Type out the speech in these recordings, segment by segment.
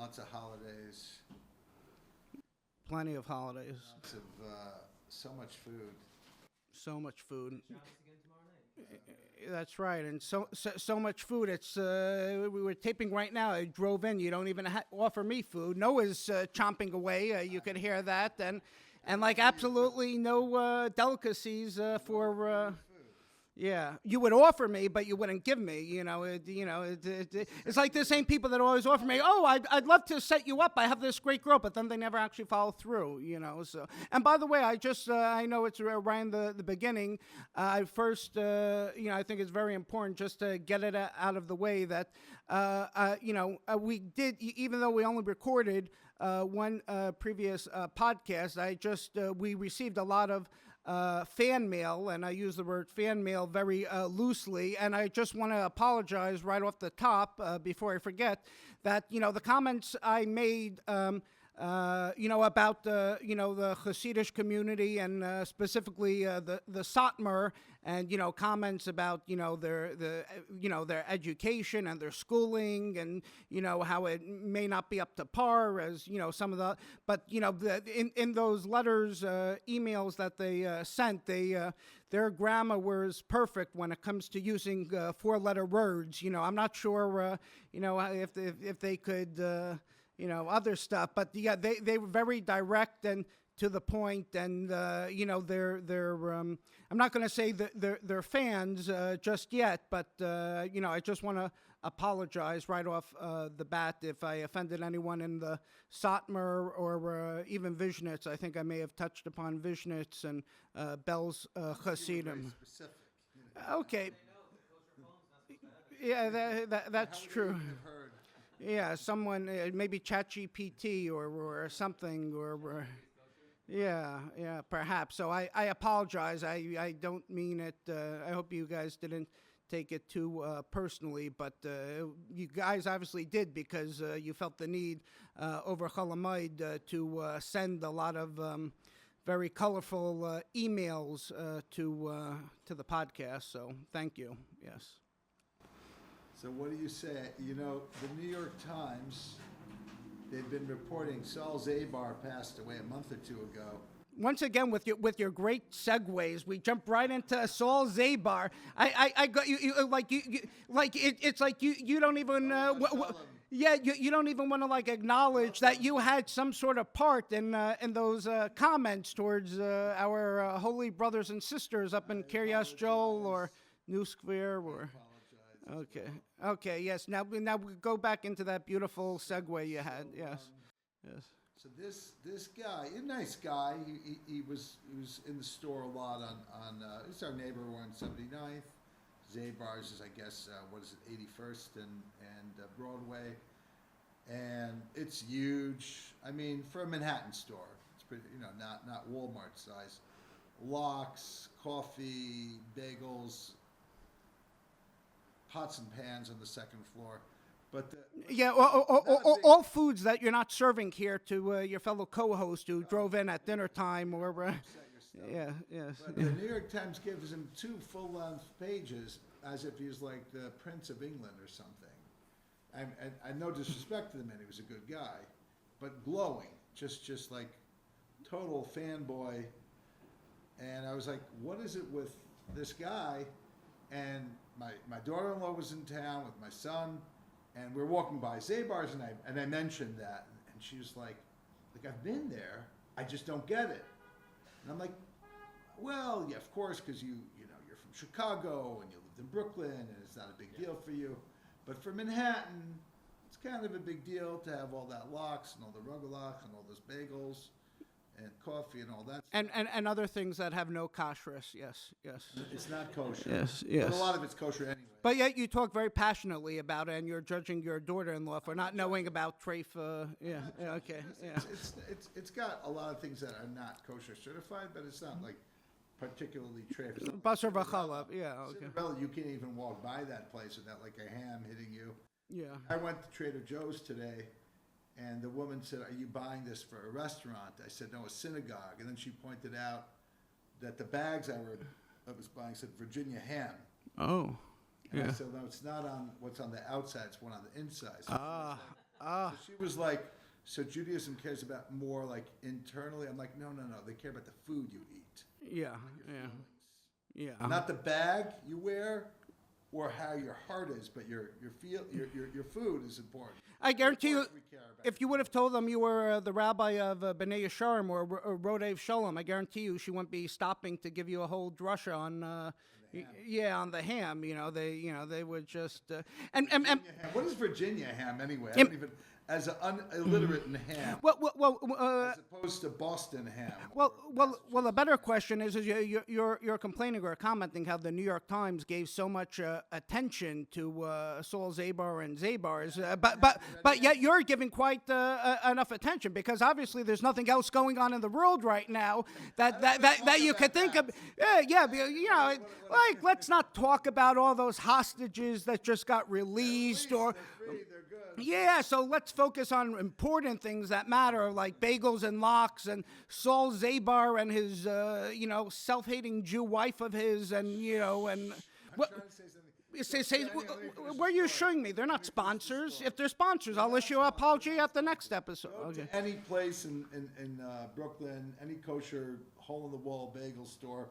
lots of holidays. Plenty of holidays. Lots of so much food. So much food. Join us again tomorrow night. That's right, and so much food. It's we were taping right now. I drove in. You don't even offer me food. Noah's chomping away. You could hear that, and like absolutely no delicacies for. Yeah, you would offer me, but you wouldn't give me. It's like the same people that always offer me. Oh, I'd love to set you up. I have this great girl, but then they never actually follow through. So. And by the way, I know it's right in the beginning. I first, I think it's very important just to get it out of the way that, we did, even though we only recorded one previous podcast. We received a lot of. Fan mail, and I use the word fan mail very loosely, and I just want to apologize right off the top before I forget that, the comments I made, about the Hasidic community and specifically the Satmar, and comments about their education and their schooling, and how it may not be up to par as some of the, but in those letters, emails that they sent, their grammar was perfect when it comes to using 4-letter words. I'm not sure if they could other stuff, but yeah, they were very direct and to the point, and they're I'm not going to say that they're fans just yet, but I just want to apologize right off the bat if I offended anyone in the Satmar or even Vishnitz. I think I may have touched upon Vishnitz and Bell's Hasidim. Okay. Yeah, that's true. Yeah, someone, maybe ChatGPT or something, or yeah, perhaps. So I apologize. I don't mean it. I hope you guys didn't take it too personally, but you guys obviously did, because you felt the need over Chol Hamoed to send a lot of very colorful emails to the podcast. So thank you. Yes. So what do you say? The New York Times, they've been reporting Saul Zabar passed away a month or two ago. Once again, with your great segues, we jump right into Saul Zabar. I got you it's like you don't even you don't even want to acknowledge that you had some sort of part in those comments towards our holy brothers and sisters up in Kiryas Joel or New Square or. Okay. Yes. Now we go back into that beautiful segue you had. Yes. So this guy, a nice guy. He was in the store a lot on it's our neighbor. We're on 79th. Zabar's is, I guess, 81st and Broadway, and it's huge. I mean, for a Manhattan store, it's pretty. Not Walmart size. Lox, coffee, bagels. Pots and pans on the second floor, but all foods that you're not serving here to your fellow co-host who drove in at dinner time or yes. But the New York Times gives him 2 full-length pages as if he's like the Prince of England or something. And no disrespect to the man, he was a good guy, but glowing, just like total fanboy. And I was like, what is it with this guy? And my daughter-in-law was in town with my son, and we were walking by Zabar's, and I mentioned that, and she was like, I've been there, I just don't get it. And I'm like, well, yeah, of course, because you're from Chicago and you lived in Brooklyn, and it's not a big deal for you, but for Manhattan, it's kind of a big deal to have all that lox and all the rugelach and all those bagels. And coffee and all that. And other things that have no kashrus. Yes. It's not kosher. Yes. But a lot of it's kosher anyway. But yet you talk very passionately about it, and you're judging your daughter-in-law for not knowing about treif. Okay. It's got a lot of things that are not kosher certified, but it's not like particularly treif. Basar v'chalab. Yeah. Okay. Cinderella, you can't even walk by that place without like a ham hitting you. Yeah. I went to Trader Joe's today. And the woman said, "Are you buying this for a restaurant?" I said, "No, a synagogue." And then she pointed out that the bags I was buying said Virginia ham. Oh, and I said, "No, it's not on what's on the outside. It's one on the inside." So Ah. So she was like, so Judaism cares about more like internally. I'm like, no. They care about the food you eat, Yeah. Yeah. Yeah. not the bag you wear, or how your heart is, but your food is important. I guarantee you, Of course we care about if you would have told them you were the rabbi of Bnei Yesharim or Rodev Shalom, I guarantee you she wouldn't be stopping to give you a whole drusha on, on the ham. They would just and Virginia ham. What is Virginia ham anyway? I Im- don't even, as an illiterate in ham, as opposed to Boston ham. Well. The better question is you're complaining or commenting how the New York Times gave so much attention to Saul Zabar and Zabar's, but yet you're giving quite enough attention because obviously there's nothing else going on in the world right now that you could think of. Like let's not talk about all those hostages that just got released or. They're free, they're good. Yeah, so let's focus on important things that matter, like bagels and lox, and Saul Zabar and his, self-hating Jew wife of his, and I'm trying to say something. where are you showing me? They're not sponsors. If they're sponsors, I'll issue an apology at the next episode. Go Okay. to any place in Brooklyn, any kosher hole-in-the-wall bagel store,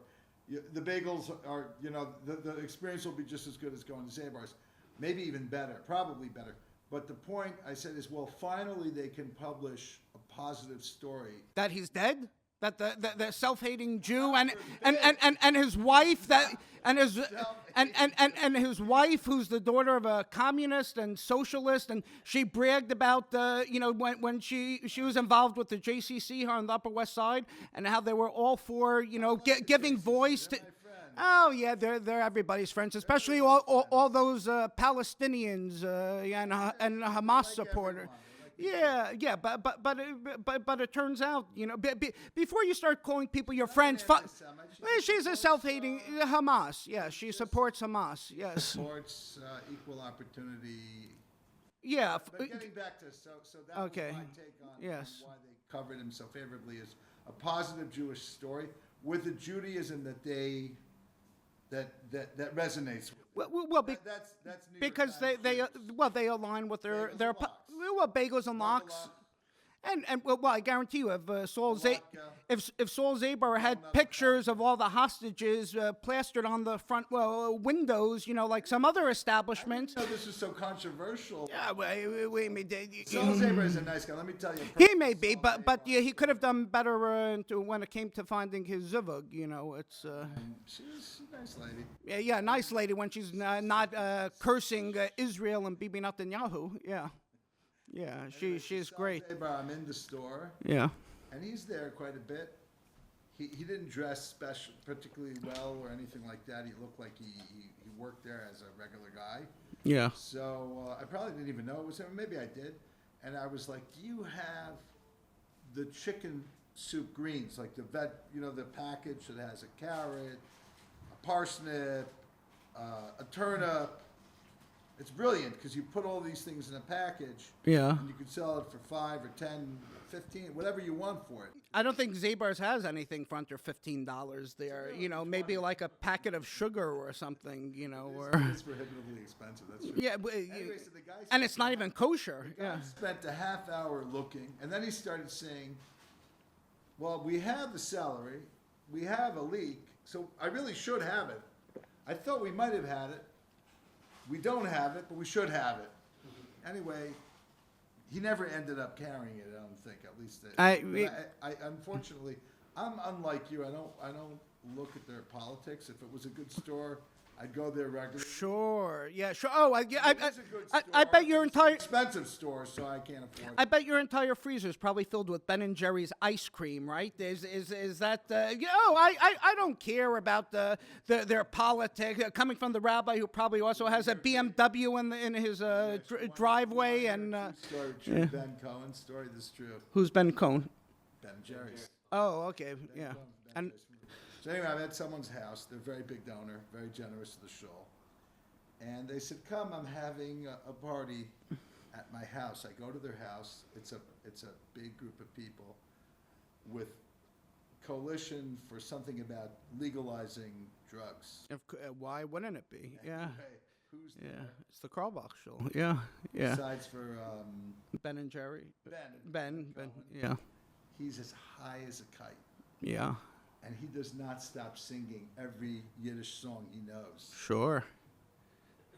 the bagels are, the experience will be just as good as going to Zabar's. Maybe even better, probably better. But the point I said is, well, finally they can publish a positive story. That he's dead? That the self-hating Jew and his wife and his wife who's the daughter of a communist and socialist, and she bragged about when she was involved with the JCC here on the Upper West Side and how they were all for giving voice to. Oh yeah, they're everybody's friends, especially all those Palestinians and Hamas supporters. Yeah, but it turns out, before you start calling people your friends, she's a self-hating Hamas. Yeah, she supports Hamas. Yes. Supports equal opportunity. Yeah. But getting back to so that Okay. was my take on Yes. why they covered him so favorably is a positive Jewish story with the Judaism that resonates with. Well, That's New York because Times they align with their Bagels and lox. bagels and lox. And I guarantee you, if Saul Zabar had pictures of all the hostages plastered on the front windows, like some other establishments. I didn't know this was so controversial. Yeah, Saul Zabar is a nice guy. Let me tell you. he may be, but he could have done better when it came to finding his zivug. It's She's a nice lady. yeah, nice lady when she's not cursing Israel and Bibi Netanyahu. Yeah, she's Saul great. Zabar, I'm in the store, Yeah. and he's there quite a bit. He didn't dress particularly well or anything like that. He looked like he worked there as a regular guy. Yeah. So I probably didn't even know it was him. Maybe I did. And I was like, do you have the chicken soup greens, like the package that has a carrot, a parsnip, a turnip? It's brilliant because you put all these things in a package. Yeah. And you can sell it for 5 or 10, 15, whatever you want for it. I don't think Zabar's has anything for under $15 there. Maybe like a packet of sugar or something. Or It's prohibitively expensive. That's true. yeah, Anyway, so the guy and it's not even kosher. Yeah. spent a half hour looking, and then he started saying, well, we have the celery, we have a leek, so I really should have it. I thought we might have had it. We don't have it, but we should have it. Anyway, he never ended up carrying it, I don't think, at least. I unfortunately, I'm unlike you. I don't look at their politics. If it was a good store, I'd go there regularly. Sure. Yeah. Sure. Oh, It is a good store. I bet your It's entire an expensive store, so I can't afford it. I bet your entire freezer is probably filled with Ben and Jerry's ice cream, right? Is that? I don't care about their politics coming from the rabbi who probably also has a BMW in his driveway and. Story, true. Ben Cohen's story. This is true. Who's Ben Cohen? Ben Jerry's. Oh, okay. Yeah. Ben And Jerry's. So anyway, I'm at someone's house. They're a very big donor, very generous to the shul. And they said, come, I'm having a party at my house. I go to their house. It's a big group of people with coalition for something about legalizing drugs. why wouldn't it be? Yeah. Anyway, Who's Yeah, there? it's the Karlbach show. Yeah, yeah. Besides for Ben and Jerry. Ben. Ben. Cohen. Yeah, He's as high as a kite. yeah. And he does not stop singing every Yiddish song he knows. Sure.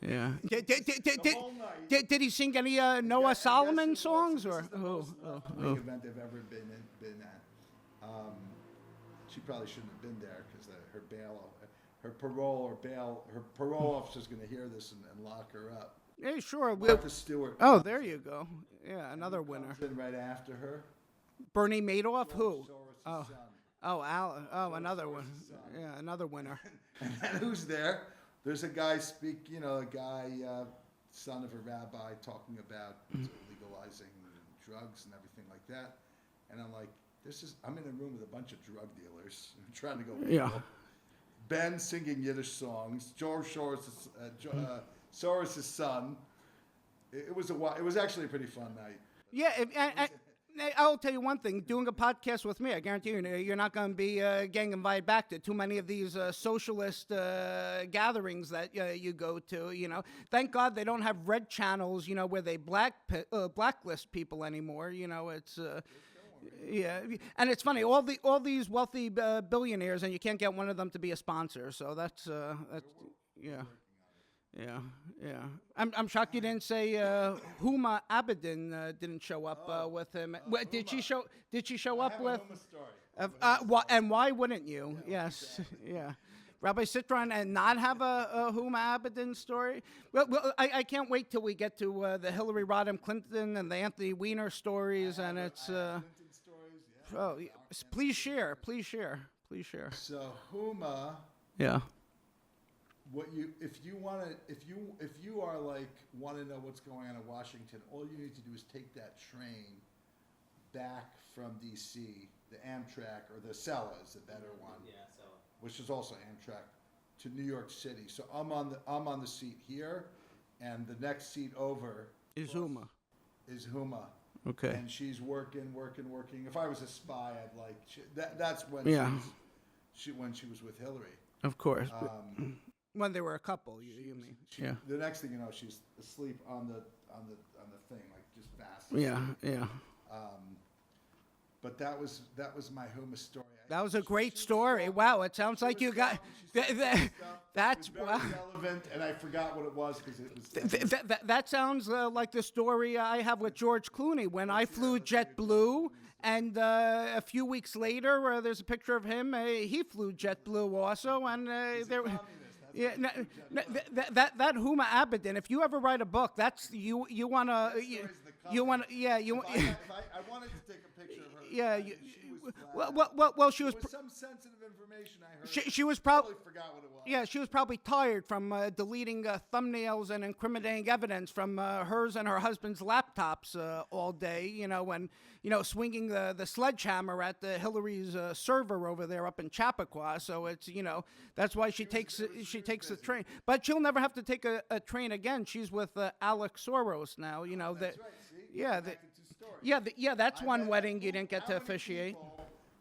Yeah. The whole night. Did he sing any Noah Solomon songs or? This is the most left-wing event they've ever been at. She probably shouldn't have been there because her parole officer's going to hear this and lock her up. Yeah, sure. Martha Stewart. Oh, there you go. Yeah, another winner. Comes in right after her. Bernie Madoff. Who? Soros' Oh, son. oh, Al. Oh, another Soros' one. son. Yeah, another winner. And then who's there? There's a guy son of a rabbi, talking about legalizing drugs and everything like that. And I'm like, I'm in a room with a bunch of drug dealers trying to go legal. Yeah. Ben singing Yiddish songs. George Soros' son. It was actually a pretty fun night. Yeah, I'll tell you one thing. Doing a podcast with me, I guarantee you're not going to be getting invited back to too many of these socialist gatherings that you go to. Thank God they don't have red channels. Where they blacklist people anymore. It's. Yeah, and it's funny. All these wealthy billionaires, and you can't get one of them to be a sponsor. So that's yeah. Yeah. I'm shocked you didn't say Huma Abedin didn't show up with him. Did she show? Did she show up with? And why wouldn't you? Yes. Exactly. Yeah. Rabbi Citron and not have a Huma Abedin story? Well, I can't wait till we get to the Hillary Rodham Clinton and the Anthony Weiner stories, and it's. Clinton stories, yeah. Oh, please share. So Huma. Yeah. If you are like want to know what's going on in Washington, all you need to do is take that train back from D.C., the Amtrak or the Sella is the better one, Sella. Which is also Amtrak, to New York City. So I'm on the seat here, and the next seat over is Huma. Okay. And she's working. If I was a spy, I'd like that's when when she was with Hillary. Of course. When they were a couple, you mean? Yeah. The next thing you know, she's asleep on the thing, like just fast. Yeah. But that was my Huma story. That was a great story. Wow, it sounds like you got. That's very relevant, and I forgot what it was because it was. That sounds like the story I have with George Clooney when I flew JetBlue. And a few weeks later, there's a picture of him. He flew JetBlue also, and there. Yeah, that Huma Abedin. If you ever write a book, that's you wanna. I wanted to take a picture of her. Yeah. She was. There was some sensitive information I heard. She was probably forgot what it was. Yeah, she was probably tired from deleting thumbnails and incriminating evidence from hers and her husband's laptops all day. When swinging the sledgehammer at Hillary's server over there up in Chappaqua. So it's that's why she takes the train. But she'll never have to take a train again. She's with Alex Soros now. That's right. See? That's one wedding you didn't get to officiate.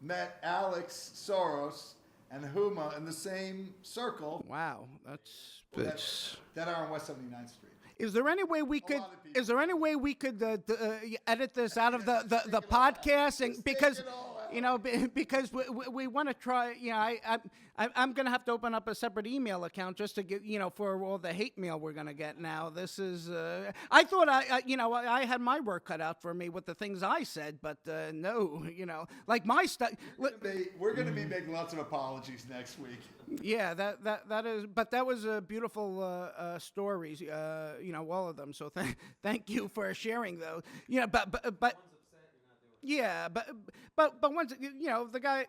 Met Alex Soros and Huma in the same circle. Wow, that's that are on West 79th Street. Is there any way we could? Is there any way we could edit this out of the podcast? And because because we want to try. I'm going to have to open up a separate email account just to get for all the hate mail we're going to get now. This is. I thought I had my work cut out for me with the things I said, but no, like my stuff. We're going to be making lots of apologies next week. Yeah, that is. But that was a beautiful stories. All of them. So thank you for sharing those. But. Yeah, but once the guy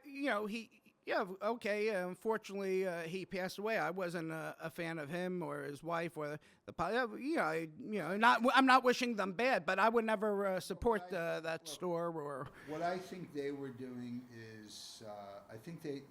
unfortunately he passed away. I wasn't a fan of him or his wife or I'm not wishing them bad, but I would never support that store or. What I think they were doing is I think they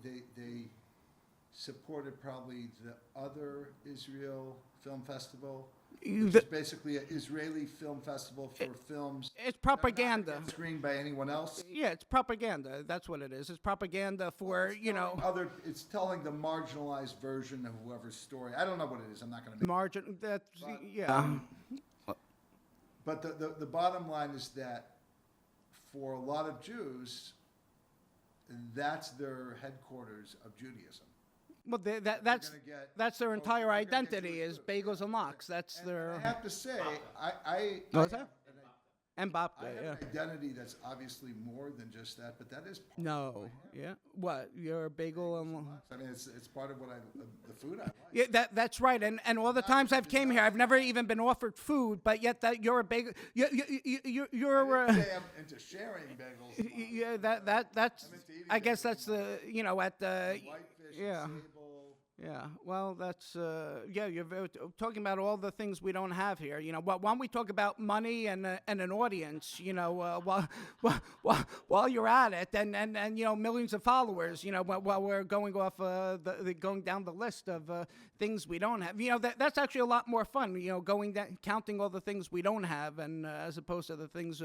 supported probably the other Israel Film Festival, You- which the- is basically an Israeli film festival for films It's that are not propaganda. gonna get screened by anyone else. Yeah, it's propaganda. That's what it is. It's propaganda for, It's telling the marginalized version of whoever's story. I don't know what it is. I'm not going to. margin. That's, yeah. But the bottom line is that for a lot of Jews, that's their headquarters of Judaism. Well, that's gonna get- that's their oh, entire you're gonna get identity Jewish is food. bagels and lox. That's And their I have to say, I What's have that? and babka. I have Yeah. an identity that's obviously more than just that, but that is part of No. who I am. Yeah. What? You're a bagel and. I mean, it's part of what the food I like. Yeah, that's right. And all the times I've came here, I've never even been offered food, but yet that you're a bagel. You're. I didn't say I'm into sharing bagels. Yeah, that's. I'm into eating I guess bagels. that's the at the. Whitefish, Yeah. sable. Yeah, well, that's you're talking about all the things we don't have here. Why don't we talk about money and an audience? While you're at it, and millions of followers. While we're going off going down the list of things we don't have. That's actually a lot more fun. Going down, counting all the things we don't have, and as opposed to the things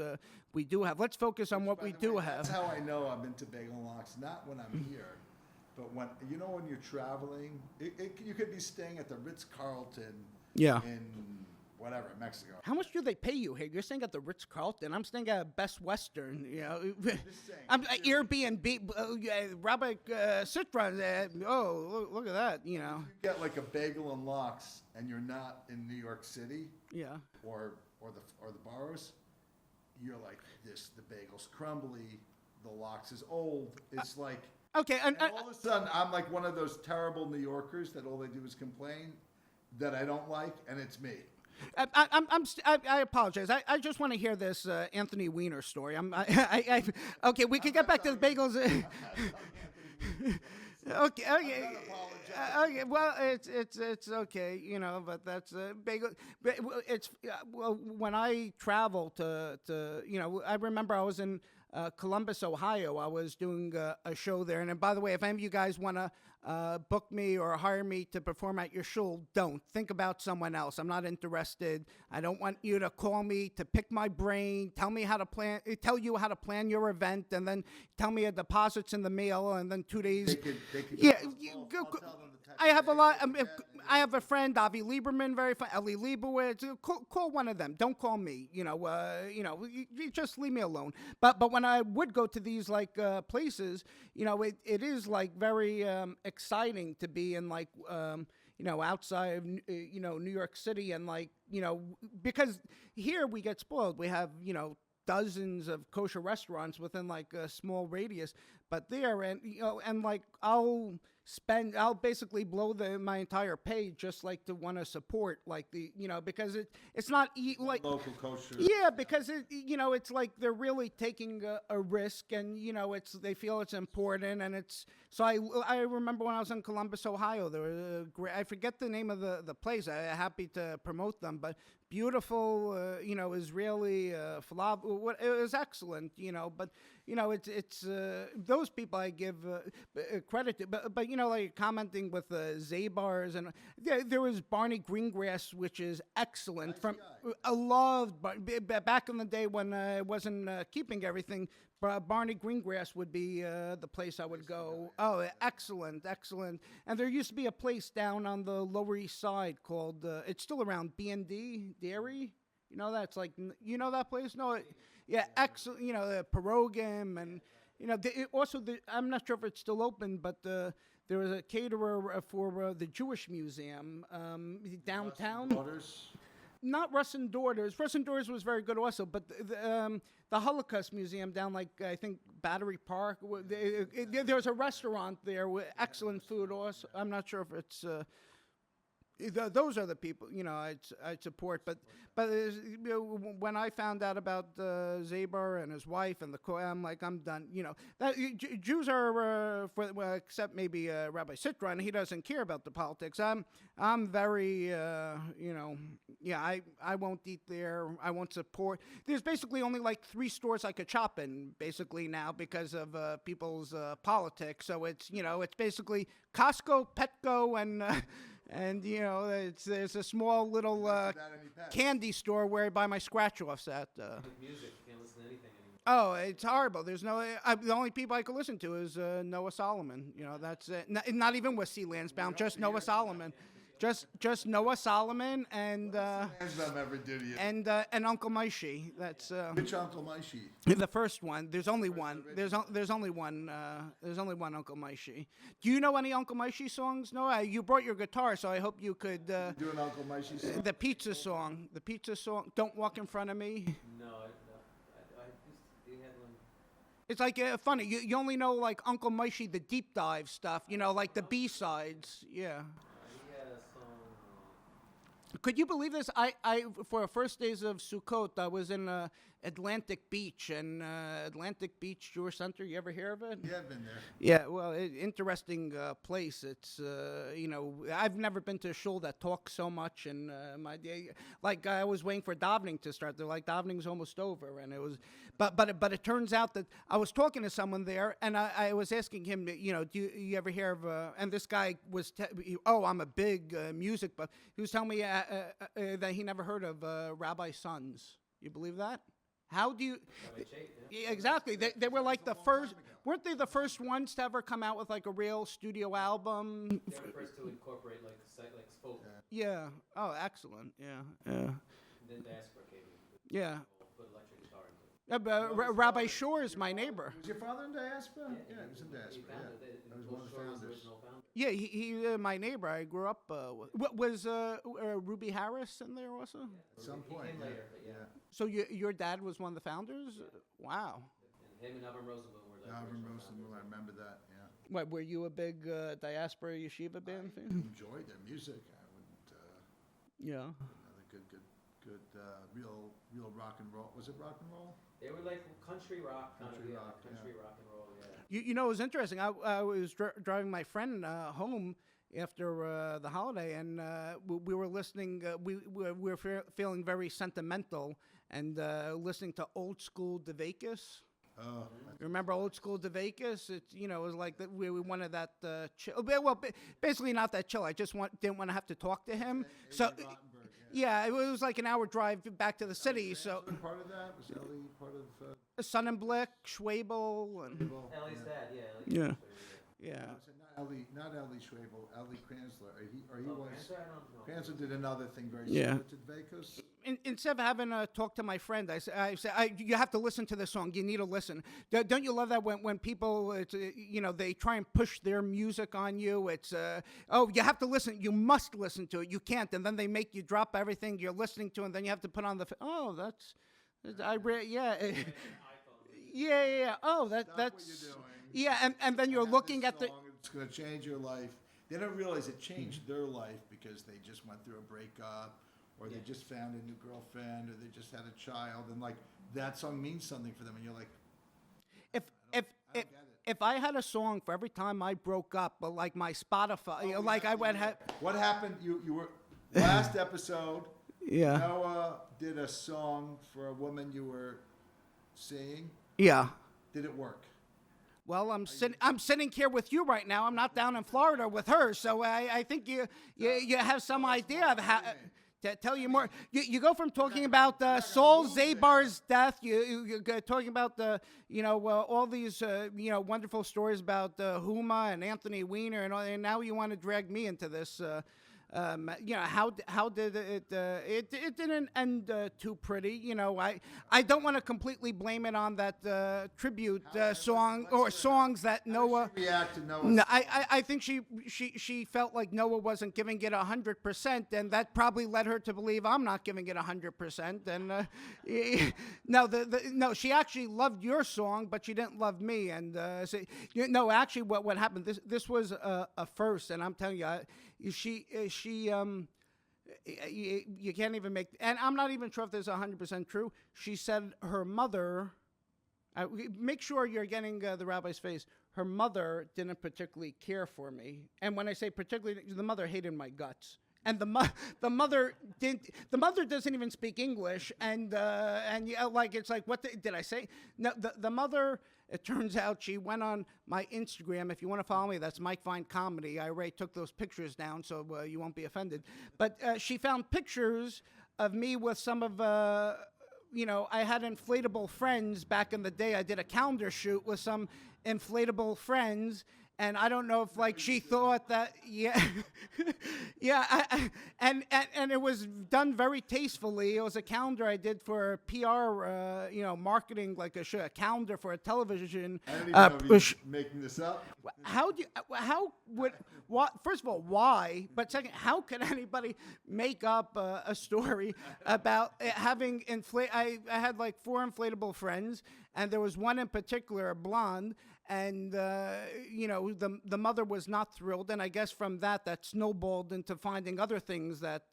we do have. Let's focus on what By we the do way, have. That's how I know I'm into bagel and lox. Not when I'm here, but when you're traveling. You could be staying at the Ritz-Carlton Yeah. in whatever Mexico. How much do they pay you here? You're staying at the Ritz-Carlton. I'm staying at Best Western. saying, I'm Airbnb. Rabbi Citron. Look at that. You get like a bagel and lox, and you're not in New York City Yeah. or the boroughs. You're like this. The bagel's crumbly. The lox is old. It's like. Okay. And all of a sudden, I'm like one of those terrible New Yorkers that all they do is complain that I don't like, and it's me. I apologize. I just want to hear this Anthony Weiner story. Okay, we can get back to the bagels. Okay. Okay. Well, it's okay, but that's bagel. But it's when I travel to I remember I was in Columbus, Ohio. I was doing a show there, and by the way, if any of you guys want to book me or hire me to perform at your shul, don't. Think about someone else. I'm not interested. I don't want you to call me to pick my brain, tell you how to plan your event, and then tell me a deposit's in the mail, and then 2 days. They could Yeah, I'll tell them the type I have a of lot. bagel I have a friend, Avi Lieberman, very fun. Eli Leibowitz. Call one of them. Don't call me. You just leave me alone. But when I would go to these places, it is like very exciting to be in outside of New York City, and because here we get spoiled. We have dozens of kosher restaurants within a small radius, but there and I'll basically blow my entire pay just to want to support because it's not local kosher. yeah, because it's like they're really taking a risk, and they feel it's important, and it's so I remember when I was in Columbus, Ohio, there was a great, I forget the name of the place. I'm happy to promote them, but beautiful, Israeli falafel. It was excellent, but it's those people I give credit to, but commenting with Zabars, and there was Barney Greengrass, which is excellent. I loved back in the day when I wasn't keeping everything. Barney Greengrass would be the place I would go. Oh, excellent. And there used to be a place down on the Lower East Side called, it's still around, B&D Dairy. That's that place? No, yeah, excellent. Pierogim, and I'm not sure if it's still open, but there was a caterer for the Jewish Museum downtown. Daughters. Not Russ and Daughters. Russ and Daughters was very good also, but the Holocaust Museum down I think Battery Park. There was a restaurant there with excellent food also. I'm not sure if it's Those are the people, I'd support. But when I found out about Zabar and his wife and I'm like, I'm done. Jews are except maybe Rabbi Sitron. He doesn't care about the politics. I'm very, I won't eat there. I won't support. There's basically only like 3 stores I could shop in basically now because of people's politics. So it's basically Costco, Petco, and there's a small little candy store where I buy my scratch-offs at. Music, you can't listen to anything anymore. Oh, it's horrible. There's the only people I can listen to is Noah Solomon. That's it. Not even Whiskey Lansbound, just Noah Solomon. Just Noah Solomon and Lansbaum ever do to you? and Uncle Maishi. That's Which Uncle Maishi? the first one. There's only one. There's only one. There's only one Uncle Maishi. Do you know any Uncle Maishi songs? No, you brought your guitar, so I hope you could. Do an Uncle Maishi song? The pizza song. The pizza song. Don't walk in front of me. No, they had one. It's like funny. You only know like Uncle Maishi, the deep dive stuff. Like the B-sides. Yeah. He had a song. Could you believe this? I for the first days of Sukkot, I was in Atlantic Beach and Atlantic Beach Jewish Center. You ever hear of it? Yeah, I've been there. Yeah, well, interesting place. It's I've never been to a shul that talks so much, and my day, like I was waiting for davening to start. They're like davening's almost over, and it was, but it turns out that I was talking to someone there, and I was asking him, do you ever hear of? And this guy was, I'm a big music, but he was telling me that he never heard of Rabbi Sons. You believe that? How do you? Yeah, exactly. They were like the first. Weren't they the first ones to ever come out with like a real studio album? They were first to incorporate like folk. Yeah. Oh, excellent. Yeah. Yeah. And then diaspora came in. Yeah. Put electric guitar into it. Rabbi Shore is my neighbor. Was your father in diaspora? Yeah, he was in He diaspora. founded Yeah. it. That was one of the founders. Original founder. Yeah, he my neighbor. I grew up with. What was Ruby Harris in there also? At some point. He came Yeah. later, but yeah. So your dad was one of the founders? Wow. And him and Avram Rosenblum were like. Avram original Rosenblum, I founders. remember that. Yeah. What, were you a big diaspora yeshiva band I fan? enjoyed their music. I wouldn't. Yeah. Another good, real rock and roll. Was it rock and roll? They were like country rock, Country rock, country rock and roll, yeah. It was interesting. I was driving my friend home after the holiday, and we were listening. We were feeling very sentimental and listening to old school DeVakis. Oh, Remember old school DeVakis? It was like that. We wanted that chill. Well, basically not that chill. I just didn't want to have to talk to him. So. Rottenberg, Yeah, it was like an hour drive back to the city. So Was part of that? Was Ellie part of? Sonnenblick, Schwabel, and Ellie's dad, yeah. Yeah. Like, yeah. Was it not Ellie Schwabel, Ellie Kranzler. He Oh, was. Kranzler? I don't know. Kranzler did another thing very Yeah. similar to Dveikos. Instead of having to talk to my friend, I said, you have to listen to this song. You need to listen. Don't you love that when people, they try and push their music on you? It's, you have to listen. You must listen to it. You can't. And then they make you drop everything you're listening to, and then you have to put on yeah. Oh, that's. What you're doing. Yeah, and then you're Have looking this at the. song, It's going to change your life. They don't realize it changed their life because they just went through a breakup, or they just found a new girlfriend, or they just had a child, and like that song means something for them, and you're like, If I had a song for every time I broke up, but like my Spotify, like I went. What happened? You were last episode. Yeah. Noah did a song for a woman you were seeing. Yeah. Did it work? Well, I'm sitting here with you right now. I'm not down in Florida with her, so I think you have some idea of how to tell you more. You go from talking about Saul Zabar's death. You go talking about all these wonderful stories about Huma and Anthony Weiner, and now you want to drag me into this. How did it? It didn't end too pretty. I don't want to completely blame it on that tribute song or songs that Noah. React to Noah. No, I think she felt like Noah wasn't giving it 100%, and that probably led her to believe I'm not giving it 100%. And no, she actually loved your song, but she didn't love me. And actually, what happened? This was a first, and I'm telling you, she she you can't even make, and I'm not even sure if this is 100% true. She said her mother, make sure you're getting the rabbi's face. Her mother didn't particularly care for me. And when I say particularly, the mother hated my guts. And the mother didn't. The mother doesn't even speak English, and yeah, like it's like, what did I say? No, the mother. It turns out she went on my Instagram. If you want to follow me, that's Mike Vine Comedy. I already took those pictures down, so you won't be offended. But she found pictures of me with some of. I had inflatable friends back in the day. I did a calendar shoot with some inflatable friends. And I don't know if like she thought that, yeah, and it was done very tastefully. It was a calendar I did for PR, marketing, like a calendar for a television. I don't even know if you're making this up. First of all, why? But second, how could anybody make up a story about having I had like 4 inflatable friends, and there was one in particular, a blonde. And, the mother was not thrilled. And I guess from that snowballed into finding other things that,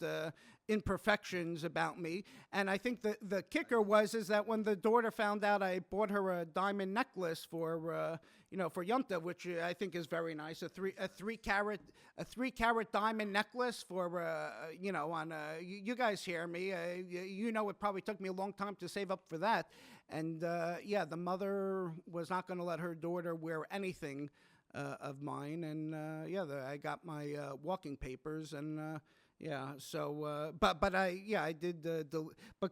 imperfections about me. And I think the kicker is that when the daughter found out I bought her a diamond necklace for Yonta, which I think is very nice, a 3 carat diamond necklace for, you guys hear me, it probably took me a long time to save up for that. And, the mother was not going to let her daughter wear anything of mine. And, I got my walking papers. And, but I did. But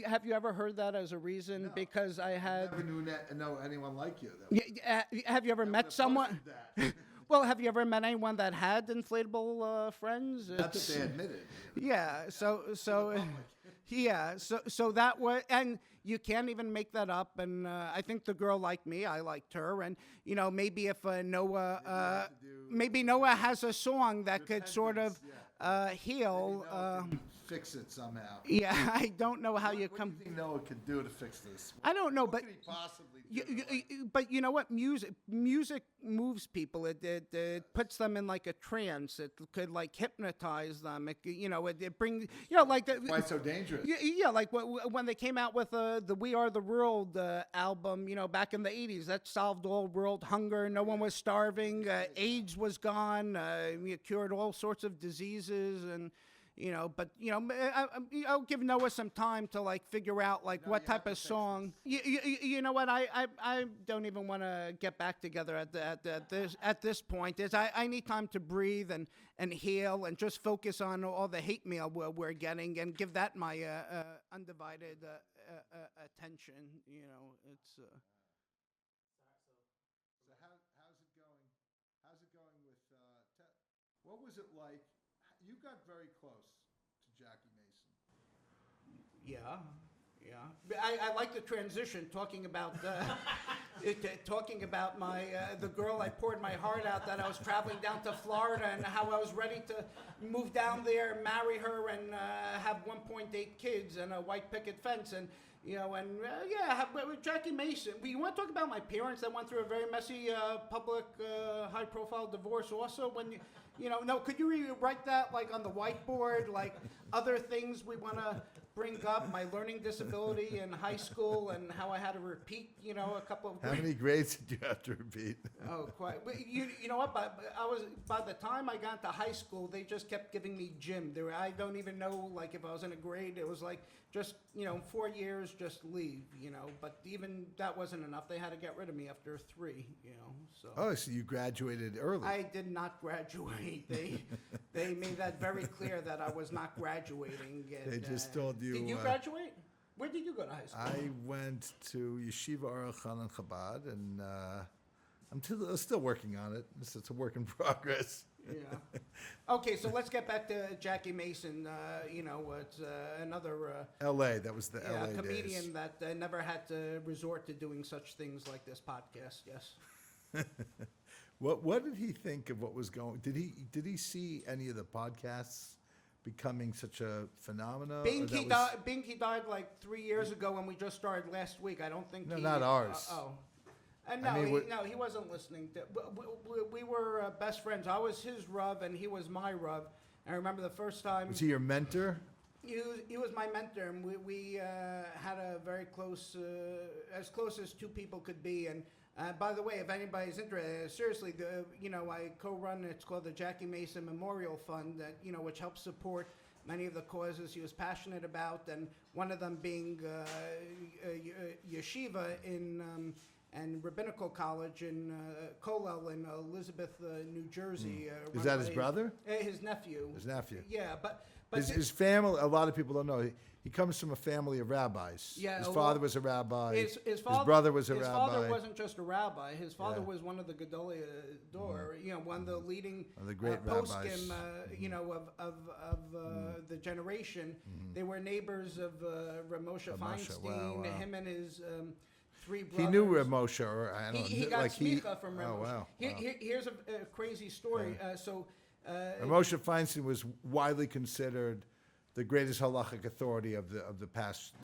have you ever heard that as a reason? No. Because I had. I never know anyone like you. Have you ever met someone? Well, have you ever met anyone that had inflatable friends? Not that they admitted. Yeah. So that was, and you can't even make that up. And I think the girl liked me. I liked her. And maybe if Noah has a song that could sort of heal. Fix it somehow. Yeah, I don't know how you come. What do you think Noah could do to fix this? I don't know, but what could he possibly do? but you know what? Music moves people. It puts them in like a trance. It could like hypnotize them. It brings like the. Why so dangerous? Yeah, like when they came out with the We Are the World album, back in the 80s, that solved all world hunger. No one was starving. AIDS was gone. We cured all sorts of diseases and. I'll give Noah some time to like figure out like what type of song. You know what? I don't even want to get back together at this point. I need time to breathe and heal and just focus on all the hate mail we're getting and give that my undivided attention. It's. So how's it going? How's it going with? What was it like? You got very close to Jackie Mason. Yeah. I like the transition, talking about my the girl I poured my heart out, that I was traveling down to Florida, and how I was ready to move down there, marry her, and have 1.8 kids and a white picket fence, and with Jackie Mason. You want to talk about my parents that went through a very messy, public, high-profile divorce also? No, could you rewrite that, like, on the whiteboard, like, other things we want to bring up, my learning disability in high school and how I had to repeat, a couple of grades. How many grades did you have to repeat? Oh, quite. But you know what? By the time I got to high school, they just kept giving me gym. I don't even know, like, if I was in a grade. It was like just 4 years, just leave. But even that wasn't enough. They had to get rid of me after 3. So. Oh, so you graduated early. I did not graduate. They made that very clear that I was not graduating. And, they just told you. Did you graduate? Where did you go to high school? I went to Yeshiva Arachan and Chabad, and I'm still working on it. It's a work in progress. Yeah. Okay, so let's get back to Jackie Mason. It's another L.A. That was the L.A. comedian days. that never had to resort to doing such things like this podcast. Yes. What did he think of what was going? Did he see any of the podcasts becoming such a phenomenon? Bing, he died like 3 years ago, and we just started last week. I don't think. No, not ours. And he wasn't listening. We were best friends. I was his Rav, and he was my Rav. I remember the first time. Was he your mentor? He was my mentor, and we had a very close, as close as two people could be. And by the way, if anybody's interested, seriously, I co-run. It's called the Jackie Mason Memorial Fund, that which helps support many of the causes he was passionate about, and one of them being yeshiva and rabbinical college in Kollel in Elizabeth, New Jersey. Is that his brother? His nephew. His nephew. Yeah, but His family, a lot of people don't know, he comes from a family of rabbis. Yeah, His well, father was a rabbi. His father, brother was a his rabbi. father wasn't just a rabbi. His father Yeah. was one of the Gedolei Dor, one of the leading One of the great poskim, rabbis. of the generation. They were neighbors of Rav Moshe Rav Moshe, Feinstein. wow. Him and his three brothers. He knew Rav Moshe, or I don't He know. got like smicha from Rav Oh, Moshe. wow. Here's a crazy story. Rav Moshe Feinstein was widely considered the greatest halachic authority of the past,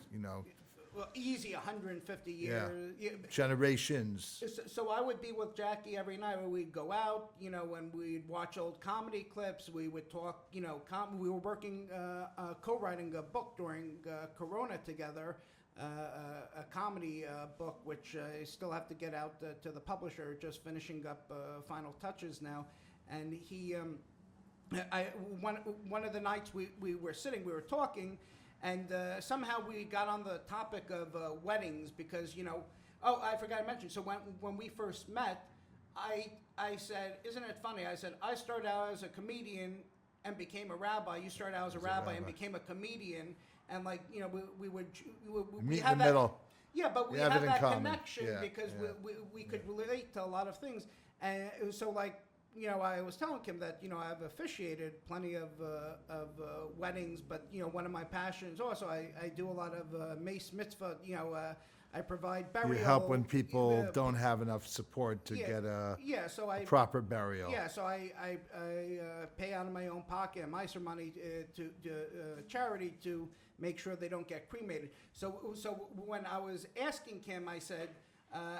Well, easy 150 years. Yeah. generations. So I would be with Jackie every night. Where we'd go out, and we'd watch old comedy clips. We would talk, we were working, co-writing a book during Corona together, a comedy book, which I still have to get out to the publisher, just finishing up final touches now. And he, one of the nights we were sitting, we were talking, and somehow we got on the topic of weddings because, I forgot to mention. So when we first met, I said, isn't it funny? I said, I started out as a comedian and became a rabbi. You started out as a rabbi and became a comedian. And we would Meet in have the that, middle. Yeah, but we You have have it in that common. connection Yeah, because yeah. we could relate to a lot of things. And so I was telling him that, I've officiated plenty of weddings, but, one of my passions also, I do a lot of mace mitzvah, I provide burial. You help when people don't have enough support to get a proper burial. Yeah, so I pay out of my own pocket meiser money to charity to make sure they don't get cremated. So when I was asking him, I said,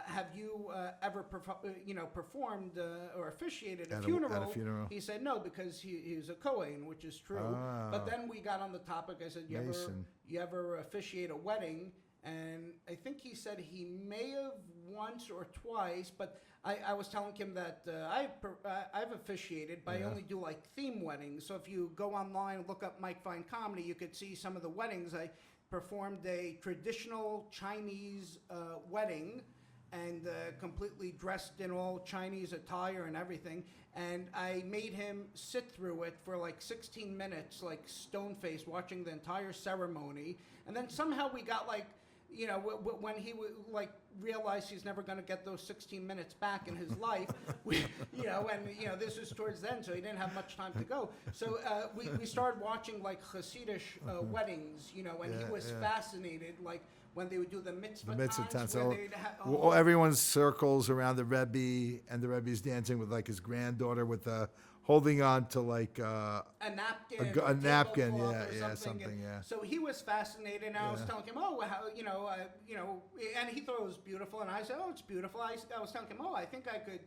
have you ever performed or officiated a funeral? At a funeral? He said no, because he's a Kohen, which is true. Ah. But then we got on the topic. I said, Mason. you ever officiate a wedding? And I think he said he may have once or twice, but I was telling him that I've officiated, but I only do like theme weddings. So if you go online and look up Mike Fine Comedy, you could see some of the weddings. I performed a traditional Chinese wedding, and completely dressed in all Chinese attire and everything. And I made him sit through it for like 16 minutes, like stone-faced, watching the entire ceremony. And then somehow we got like, when he realized he's never going to get those 16 minutes back in his life, this is towards then, so he didn't have much time to go. So we started watching like Hasidic weddings, and he was fascinated, like when they would do the mitzvah times, where they'd everyone circles around the Rebbe, and the Rebbe's dancing with like his granddaughter with holding on to like a napkin, a napkin, or something. So he was fascinated, and I was telling him, and he thought it was beautiful, and I said, oh, it's beautiful. I was telling him, I think I could,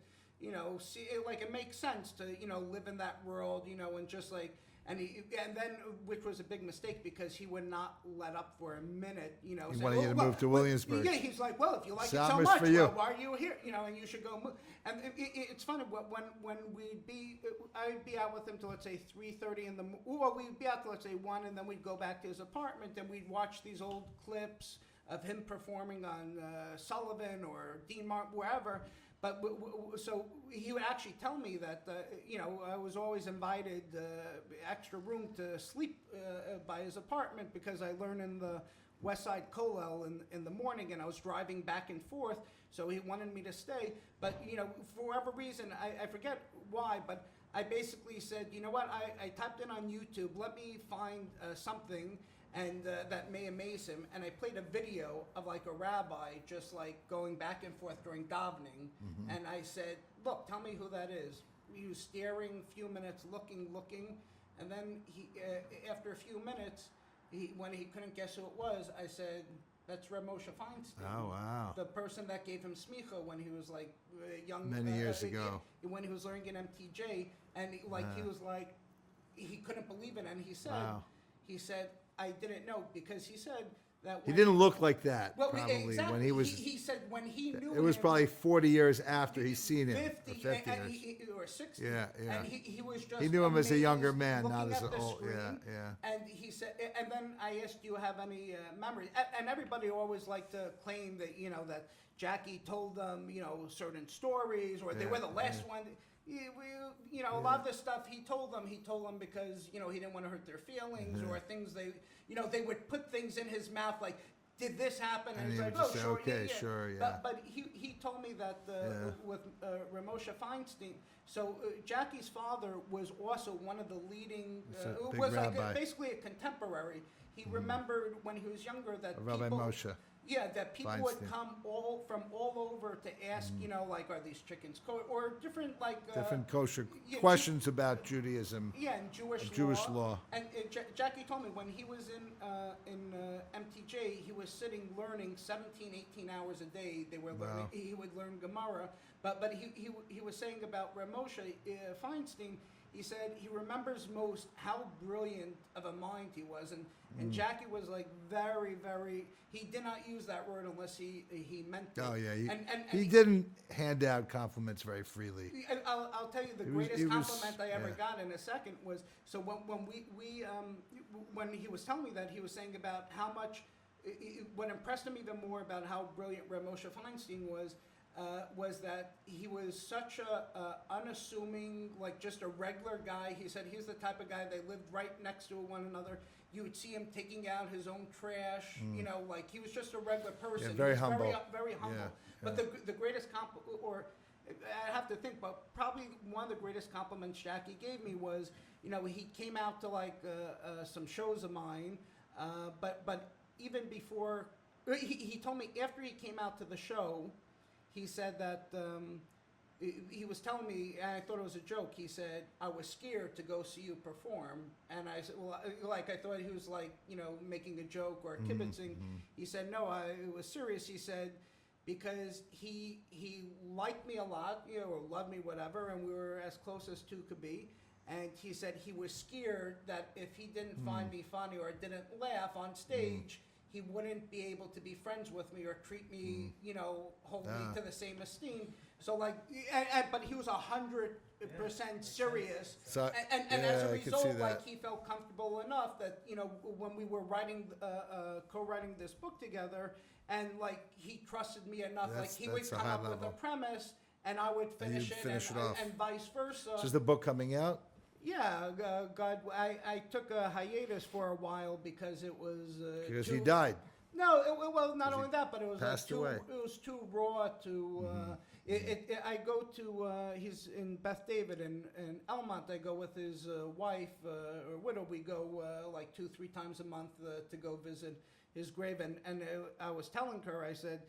see it, like it makes sense to, live in that world, and just like. And then, which was a big mistake because he would not let up for a minute, He wanted you to move to Williamsburg. Yeah, he's like, well, if you like it so Shabbos much, for you. well, why are you here? And you should go move. And it's funny when I'd be out with him till let's say 3:30 in the we'd be out till let's say 1, and then we'd go back to his apartment and we'd watch these old clips of him performing on Sullivan or Dean Martin, wherever. But so he would actually tell me that, I was always invited extra room to sleep by his apartment because I learned in the West Side Kollel in the morning, and I was driving back and forth, so he wanted me to stay. But, for whatever reason, I forget why, but I basically said, you know what, I typed in on YouTube, let me find something and that may amaze him. And I played a video of like a rabbi just like going back and forth during davening. And I said, look, tell me who that is. He was staring a few minutes, looking. And then he, after a few minutes, when he couldn't guess who it was, I said, that's Rabbi Moshe Feinstein. Oh, wow. The person that gave him smicha when he was like young. Many years ago. When he was learning in MTJ. And he was like, he couldn't believe it, and Wow. he said, I didn't know, because he said that He when- didn't look like that, well, probably, exactly. when he was, He said when he knew it was him, probably 40 years after he's seen him, 50, or 50 and years. or 60. Yeah, yeah. And he was just He knew him as a younger amazed man, looking not as at an the old, yeah, screen. yeah. And he said, and then I asked, do you have any memories? And everybody always liked to claim that, that Jackie told them, certain stories, or they Yeah, were the last one. A lot of this stuff he told them because, he didn't want to hurt their feelings, or things they would put things in his mouth like, did this happen? And he's he like, would just say, sure, okay, sure, yeah. But he told me that Yeah. with Ramosha Feinstein, so Jackie's father was also one of the leading, He's a big was rabbi. like basically a contemporary. He remembered when he was younger that Rabbi people, Moshe. yeah, that people would Feinstein. come from all over to ask, like, are these chickens or different, like, Different kosher yeah, questions about Judaism. yeah, and Jewish law. And Jackie told me when he was in MTJ, he was sitting learning 17, 18 hours a day. They were learning. Wow. He would learn Gemara. But he was saying about Ramosha Feinstein. He said he remembers most how brilliant of a mind he was, and Jackie was like very, very. He did not use that word unless he meant it. Oh, yeah. And He he- didn't hand out compliments very freely. And I'll tell you the It was- greatest it was- compliment I ever yeah. got in a second was so when when he was telling me that, he was saying about how much what impressed him even more about how brilliant Ramosha Feinstein was that he was such a unassuming, like just a regular guy. He said he's the type of guy, they lived right next to one another. You would see him taking out his own trash, like he was just a regular person. very He was humble. very humble. Yeah, But the greatest or I have to think, but probably one of the greatest compliments Jackie gave me was, he came out to like some shows of mine, but even before, he told me after he came out to the show, he said that he was telling me, and I thought it was a joke. He said, I was scared to go see you perform. And I said, well, like, I thought he was like, making a joke or kibitzing. He said, no, it was serious. He said, because he liked me a lot, or loved me, whatever, and we were as close as two could be. And he said he was scared that if he didn't find me funny or didn't laugh on stage, he wouldn't be able to be friends with me or treat me, hold me to the same esteem. So like, but he was 100% serious. So, and as yeah, a I could see result, that. like he felt comfortable enough that, when we were co-writing this book together, and like he trusted me enough, like he would That's a come high up with level. a premise and I would And finish you'd it, finish it off. and vice versa. So is the book coming out? Yeah, God, I took a hiatus for a while because it was Because too, he died. No, well, not he only that, but it was passed too, away. it was too raw to. I go to he's in Beth David in Elmont. I go with his wife or widow. We go like 2-3 times a month to go visit his grave. And I was telling her, I said,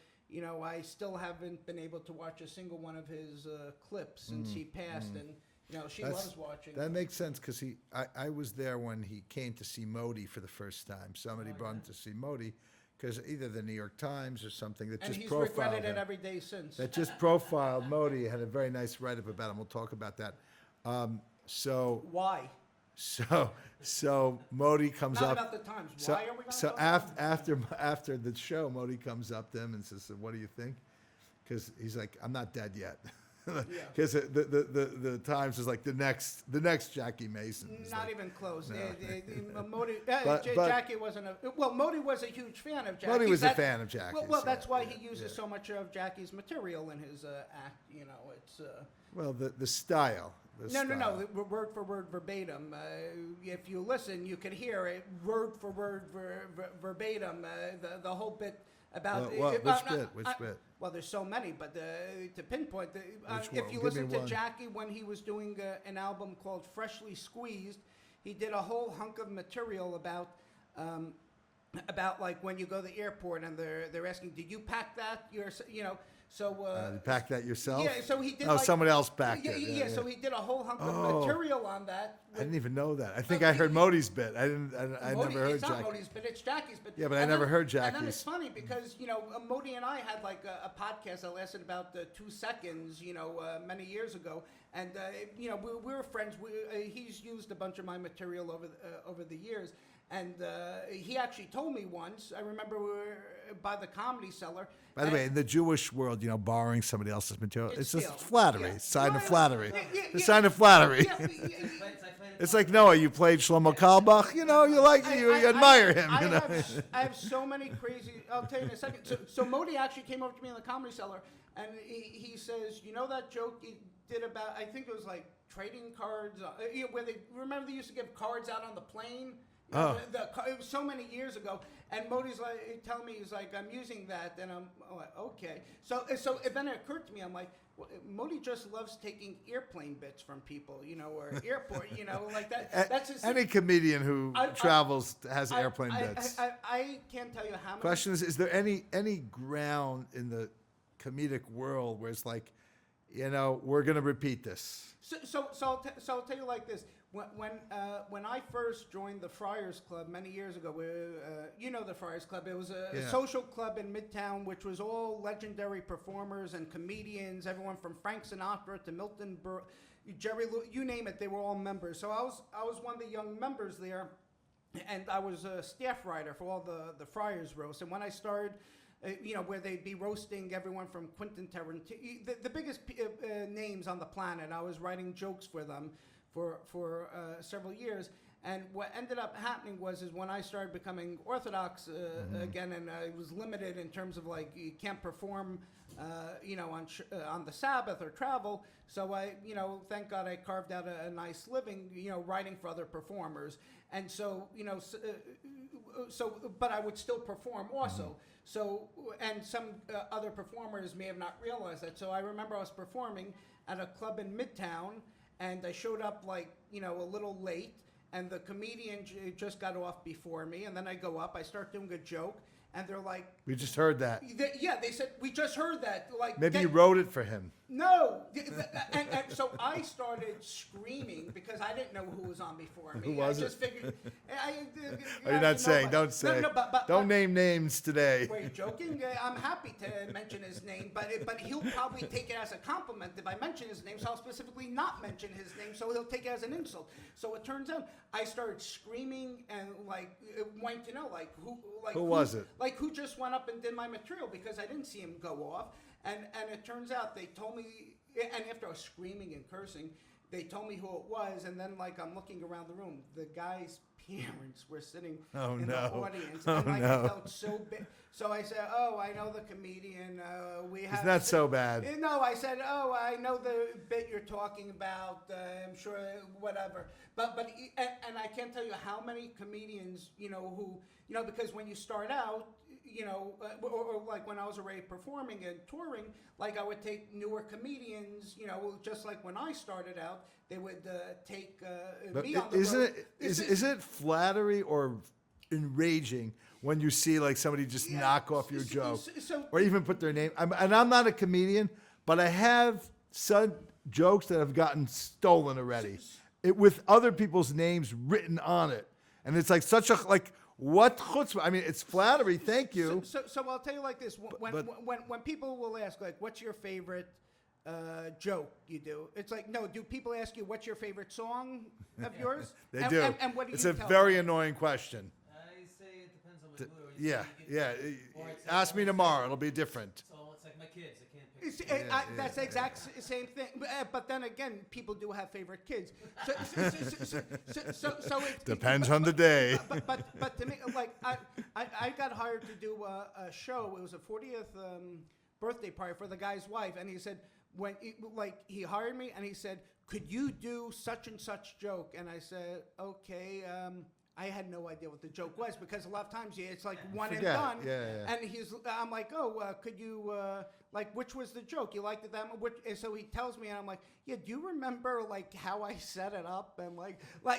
I still haven't been able to watch a single one of his clips since he passed, and she loves watching. That makes sense because I was there when he came to see Modi for the first time. Somebody brought him to see Modi because either the New York Times or something that and just he's profiled regretted him. it every day since. That just profiled Modi, had a very nice write-up about him. We'll talk about that. Why? So Modi comes Not up. about the Times. So, Why are we not so talking after the show, Modi comes up to him and says, "What do you think?" Because he's like, "I'm not dead yet." Because the Times is like the next Jackie Mason. It's Not like- even close. No. Modi, But- Jackie wasn't a. Well, Modi was a huge fan of Jackie. Modi was a fan of Jackie. Well, so, that's why he yeah, uses yeah. so much of Jackie's material in his act. It's. Well, the style. No, word for word, verbatim. If you listen, you could hear it word for word, verbatim. The whole bit about. Which bit? Well, there's so many, but to pinpoint, Which if one? you Give me listen to one. Jackie when he was doing an album called Freshly Squeezed, he did a whole hunk of material about like when you go to the airport and they're asking, did you pack that? So You packed that yourself? yeah, so he did. Oh, like, someone else packed yeah, it. yeah, so he did a whole hunk Oh. of material on that. I didn't even know that. I think Oh, I heard he- Modi's bit. I Modi, never heard it's not Jack. Modi's bit, it's Jackie's bit. Yeah, but I And never then- heard And then Jackie's. it's funny because, Modi and I had like a podcast that lasted about 2 seconds, many years ago. And, we were friends. He's used a bunch of my material over the years. And he actually told me once, I remember we were by the Comedy Cellar. By the way, in the Jewish world, borrowing somebody else's material, It's it's just steal. flattery. Yeah. It's a sign of Right. flattery. Yeah, It's a sign of flattery. It's like Noah, you played Shlomo Kalbach, you admire him, I have so many crazy. I'll tell you in a second. So Modi actually came over to me in the Comedy Cellar, and he says, that joke you did about? I think it was like trading cards, where they used to give cards out on the plane. It was so many years ago, and Modi's like telling me, he's like, I'm using that, and I'm like, okay. So then it occurred to me, I'm like, well, Modi just loves taking airplane bits from people, or airport, like that. That's his Any comedian who travels has airplane bits. I can't tell you how many. Question is there any ground in the comedic world where it's like, we're going to repeat this? So I'll tell you like this. When I first joined the Friars Club many years ago, the Friars Club, it was a social club in Midtown, which was all legendary performers and comedians, everyone from Frank Sinatra to Milton Jerry Lewis, you name it, they were all members. So I was one of the young members there, and I was a staff writer for all the Friars roast. And when I started, where they'd be roasting everyone from Quentin Tarantino, the biggest names on the planet, I was writing jokes for them for several years. And what ended up happening was when I started becoming Orthodox again, and I was limited in terms of like you can't perform, on the Sabbath or travel. So I, thank God I carved out a nice living, writing for other performers. And so, but I would still perform also. So, and some other performers may have not realized that. So I remember I was performing at a club in Midtown, and I showed up like, a little late, and the comedian just got off before me, and then I go up, I start doing a joke, and they're like... We just heard that. They said, we just heard that. Like, Maybe you wrote it for him. No. And so I started screaming because I didn't know who was on before me. Who was I just figured... You're not saying, don't say. Don't name names today. Were you joking? I'm happy to mention his name, but he'll probably take it as a compliment if I mention his name, so I'll specifically not mention his name, so he'll take it as an insult. So it turns out I started screaming and wanting to know who was it? Like who just went up and did my material because I didn't see him go off. And it turns out they told me, and after I was screaming and cursing, they told me who it was, and then I'm looking around the room. The guy's parents were sitting in the audience, and I felt so big. So I said, "Oh, I know the comedian. We have." It's not so bad. No, I said, "Oh, I know the bit you're talking about. I'm sure, whatever." But and I can't tell you how many comedians who because when you start out. Or like when I was already performing and touring, I would take newer comedians, just like when I started out, they would take me on the road. Is it flattery or enraging when you see somebody just knock off your joke or even put their name? And I'm not a comedian, but I have some jokes that have gotten stolen already, with other people's names written on it, and it's such a what chutzpah? I mean, it's flattery. Thank you. So I'll tell you like this: when people will ask, what's your favorite joke you do? It's no. Do people ask you what's your favorite song of yours? They do. And what do it's you a tell very them? annoying question. I say it depends on the mood. Yeah. Or it's Ask me tomorrow. It'll be different. So it's like my kids. I can't It's- pick. That's the exact same thing. But then again, people do have favorite kids. So it Depends on the day. But to me, I got hired to do a show. It was a 40th birthday party for the guy's wife, and he said he hired me, and he said, "Could you do such and such joke?" And I said, "Okay." I had no idea what the joke was because a lot of times it's like one Forget it. and done. Yeah. And I'm like, oh, could you, like, which was the joke? You liked it that much? And so he tells me, and I'm like, yeah, do you remember, like, how I set it up? And, like I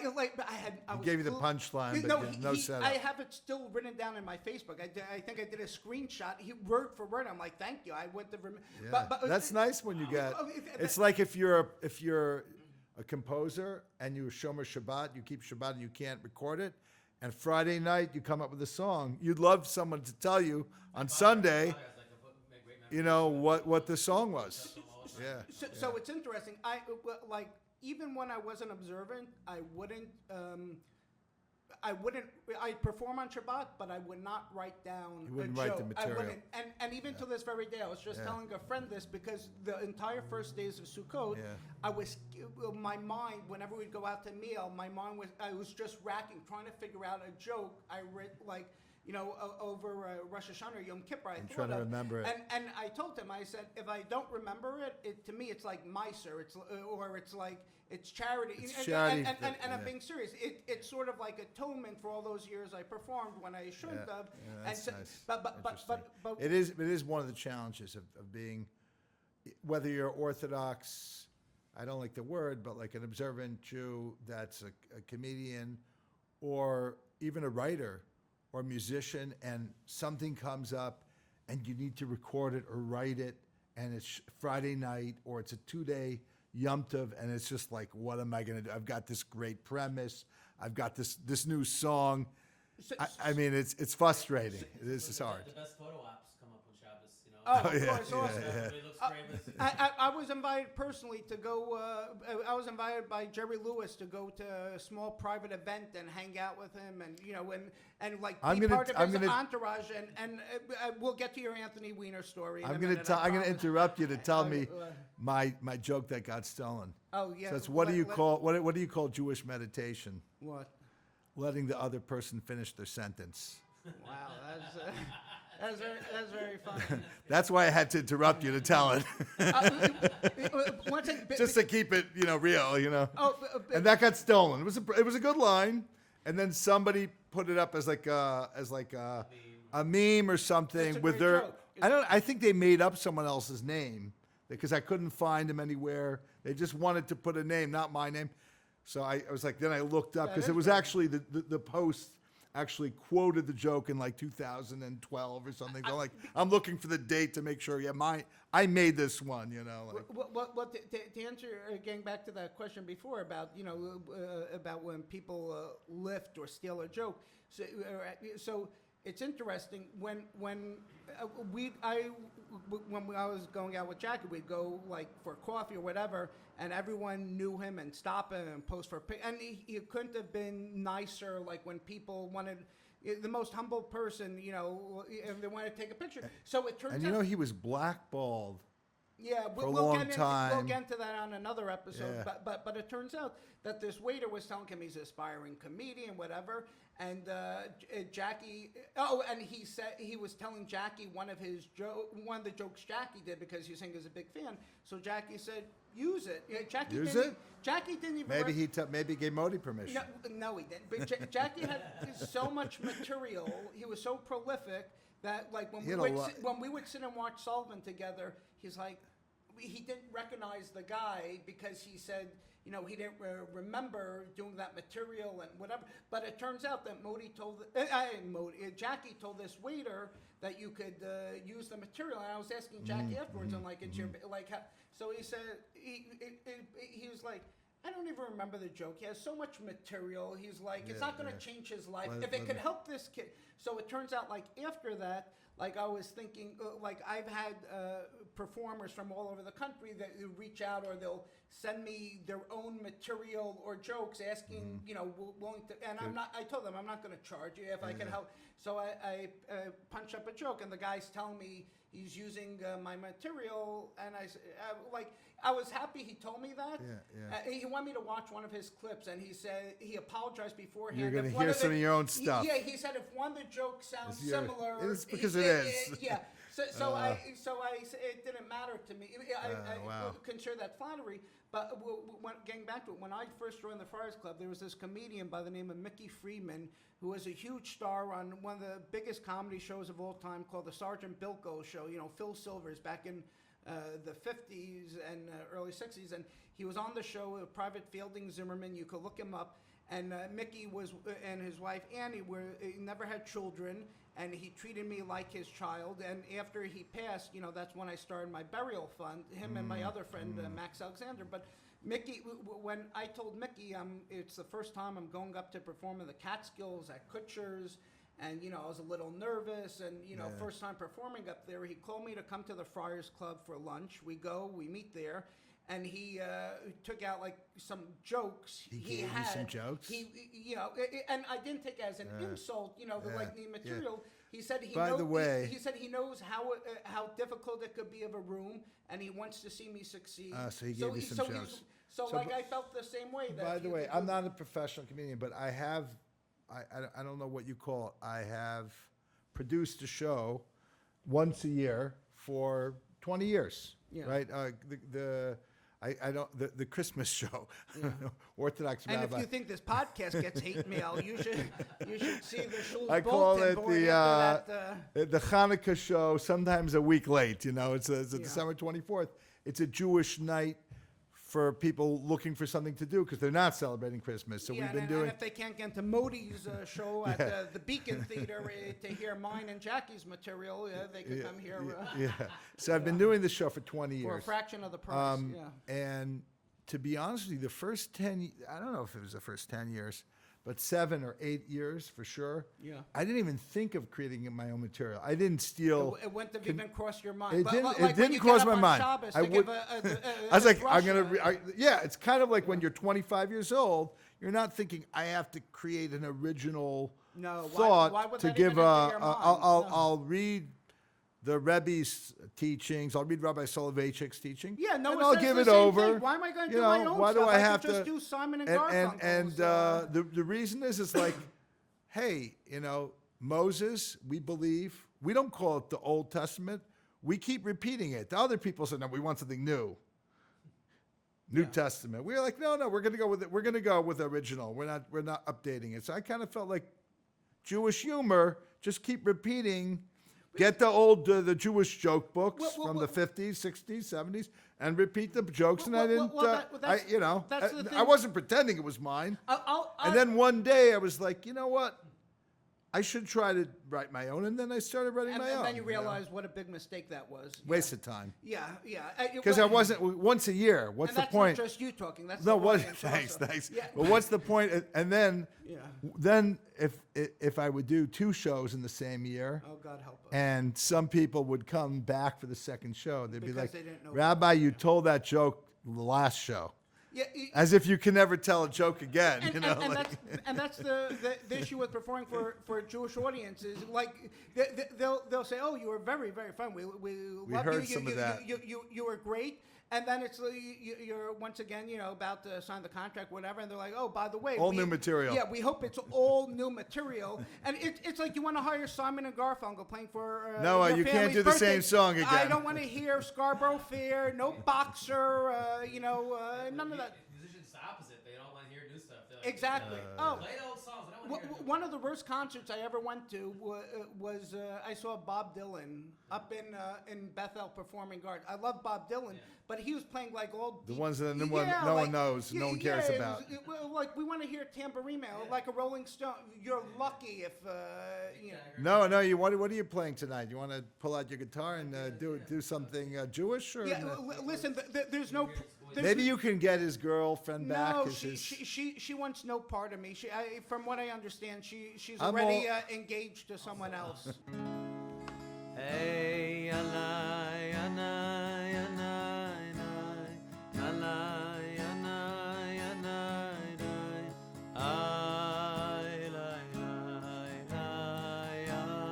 He gave you the punchline, but no setup. I have it still written down in my Facebook. I think I did a screenshot, word for word. I'm like, thank you. I went to Yeah. but That's nice when you get. It's like if you're a composer and you shomer Shabbat, you keep Shabbat and you can't record it, and Friday night you come up with a song. You'd love someone to tell you on Sunday, you know what the song was. Yeah. So it's interesting. Like even when I wasn't observant, I'd perform on Shabbat, but I would not write down You wouldn't a write joke. the material. I wouldn't. And even to this very day, I was just telling a friend this because the entire first days of Sukkot, my mind, whenever we'd go out to meal, I was just racking, trying to figure out a joke. I read like, over Rosh Hashanah or Yom Kippur. I'm trying to remember it. And I told him, I said, if I don't remember it, to me, it's like miser. It's charity. It's charity. And I'm being serious. It's sort of like atonement for all those years I performed when I shouldn't have. Yeah, that's nice. But it is one of the challenges of being, whether you're Orthodox, I don't like the word, but like an observant Jew that's a comedian, or even a writer or musician, and something comes up and you need to record it or write it, and it's Friday night or it's a 2-day Yom Tov, and it's just like, what am I going to do? I've got this great premise. I've got this new song. I mean, it's frustrating. It's hard. The best photo ops come up on Shabbos, Oh, of yeah, course, awesome. Everybody looks famous. I was invited personally to go. I was invited by Jerry Lewis to go to a small private event and hang out with him, and like be part of his entourage. And we'll get to your Anthony Weiner story. I'm going to interrupt you to tell me my joke that got stolen. Oh yeah. So it's what do you call Jewish meditation? What? Letting the other person finish their sentence. Wow, that's very funny. That's why I had to interrupt you to tell it. Just to keep it, real, And that got stolen. It was a good line, and then somebody put it up as like a meme or something It's a with great their. joke. I think they made up someone else's name because I couldn't find him anywhere. They just wanted to put a name, not my name. So I was like, then I looked up because it was actually the post actually quoted the joke in like 2012 or something. So I'm looking for the date to make sure. Yeah, I made this one. Well, to answer, getting back to that question before about about when people lift or steal a joke. So it's interesting when I was going out with Jackie, we'd go like for coffee or whatever, and everyone knew him and stop him and pose for a pic. And he couldn't have been nicer. Like when people wanted the most humble person, if they wanted to take a picture. So it turns out. And he was blackballed. Yeah, for a we'll long get time. We'll get into that on another episode. Yeah. But it turns out that this waiter was telling him he's an aspiring comedian, whatever. And Jackie, and he said he was telling Jackie one of the jokes Jackie did because he was saying he's a big fan. So Jackie said, "Use it." Jackie didn't even. Maybe he gave Modi permission. No, he didn't. But Jackie had so much material. He was so prolific that like when we would sit and watch Sullivan together, he's like, he didn't recognize the guy because he said, he didn't remember doing that material and whatever. But it turns out that Jackie told this waiter that you could use the material. And I was asking Jackie afterwards, I'm like, it's your like. So he said he was like, I don't even remember the joke. He has so much material. He's like, it's not going to change his life. If it could help this kid. So it turns out, like, after that, like, I was thinking, like, I've had performers from all over the country that reach out or they'll send me their own material or jokes asking, willing to, and I told them, I'm not going to charge you if I can help. So I punch up a joke and the guy's telling me he's using my material, and I was happy he told me that. He wanted me to watch one of his clips, and he said he apologized beforehand. You're going to hear some of your own stuff. He said if one of the jokes sounds similar, it's because it is. Yeah. It didn't matter to me. I wow. consider that flattery. But getting back to it, when I first joined the Friars Club, there was this comedian by the name of Mickey Freeman, who was a huge star on one of the biggest comedy shows of all time called the Sergeant Bilko Show. You know, Phil Silvers back in the 50s and early 60s. And he was on the show, Private Fielding Zimmerman. You could look him up. And Mickey and his wife Annie never had children, and he treated me like his child. And after he passed, you know, that's when I started my burial fund. Him and my other friend Max Alexander. But Mickey, when I told Mickey, it's the first time I'm going up to perform in the Catskills at Kutcher's, and you know I was a little nervous, and you know first time performing up there. He called me to come to the Friars Club for lunch. We meet there. And he took out like some jokes. He gave you some jokes? And I didn't take it as an insult, the material. He said he By knows, the way, he said he knows how difficult it could be of a room, and he wants to see me succeed. So he gave you some jokes. I felt the same way. By the way, I'm not a professional comedian, but I don't know what you call it. I have produced a show once a year for 20 years. Yeah. Right? The Christmas show, Orthodox and Rabbi. if you think this podcast gets hate mail, you should see the Shul's I call bulletin it board after that. the Hanukkah show. Sometimes a week late. It's December 24th. It's a Jewish night for people looking for something to do because they're not celebrating Christmas. So we've been doing. And if they can't get to Modi's show at the Beacon Theater to hear mine and Jackie's material, they could come here. So I've been doing this show for 20 years. For a fraction of the price. And to be honest with you, the first 10, I don't know if it was the first 10 years, but 7 or 8 years for sure. Yeah. I didn't even think of creating my own material. I didn't steal. It wouldn't have even crossed your mind. It didn't cross my mind. I was like, I'm going to, it's kind of like when you're 25 years old, you're not thinking, I have to create an original thought why would to that give even enter your mind? I'll read the Rebbe's teachings. I'll read Rabbi Soloveitchik's teaching. Yeah, and I'll give it over. Thing. Why am I going to do my own why stuff? do I have could just to do Simon and Garfunkel's? And the reason is like, hey, Moses, we believe, we don't call it the Old Testament. We keep repeating it. The other people say, no, we want something new. New Testament. We're like, no, we're going to go with it. We're going to go with the original. We're not updating it. So I kind of felt like Jewish humor. Just keep repeating. Get the Jewish joke books from the 50s, 60s, 70s, and repeat the jokes. And I didn't. I wasn't pretending it was mine. And then one day I was like, you know what? I should try to write my own, and then I started writing my own. And then you realized what a big mistake that was. Waste of time. Yeah. Because I wasn't once a year. What's the point? That's not just you talking. That's thanks. Yeah. But what's the point? And then, if I would do 2 shows in the same year, oh God help us. And some people would come back for the second show, they'd be like, they didn't know Rabbi, you told that joke the last show. Yeah, as if you can never tell a joke again. And that's the issue with performing for Jewish audiences. Like they'll say, "Oh, you were very, very fun. We loved heard you. Some of that. You were great." And then it's you're once again about to sign the contract, whatever. And they're like, "Oh, by the way, all new material." Yeah, we hope it's all new material. And it's like you want to hire Simon and Garfunkel playing for no, you can't do the same song again. I don't want to hear Scarborough Fair, no Boxer, none of that. Musicians the opposite. They don't want to hear new stuff. Like, Exactly. Play the old songs. I don't want to hear One of the worst concerts I ever went to was I saw Bob Dylan up in Bethel Performing Arts. I love Bob Dylan, but he was playing like all the ones that no one knows, no one cares about. Like we want to hear Tambourine Man, like a Rolling Stone. You're lucky if No, what are you playing tonight? You want to pull out your guitar and do something Jewish or? Yeah, listen, there's no. Maybe you can get his girlfriend back. No, she wants no part of me. From what I understand, she's already engaged to someone else. Hey, alai, anai, anai, anai, alai, anai, anai, anai, ai, lai, lai, lai, ai,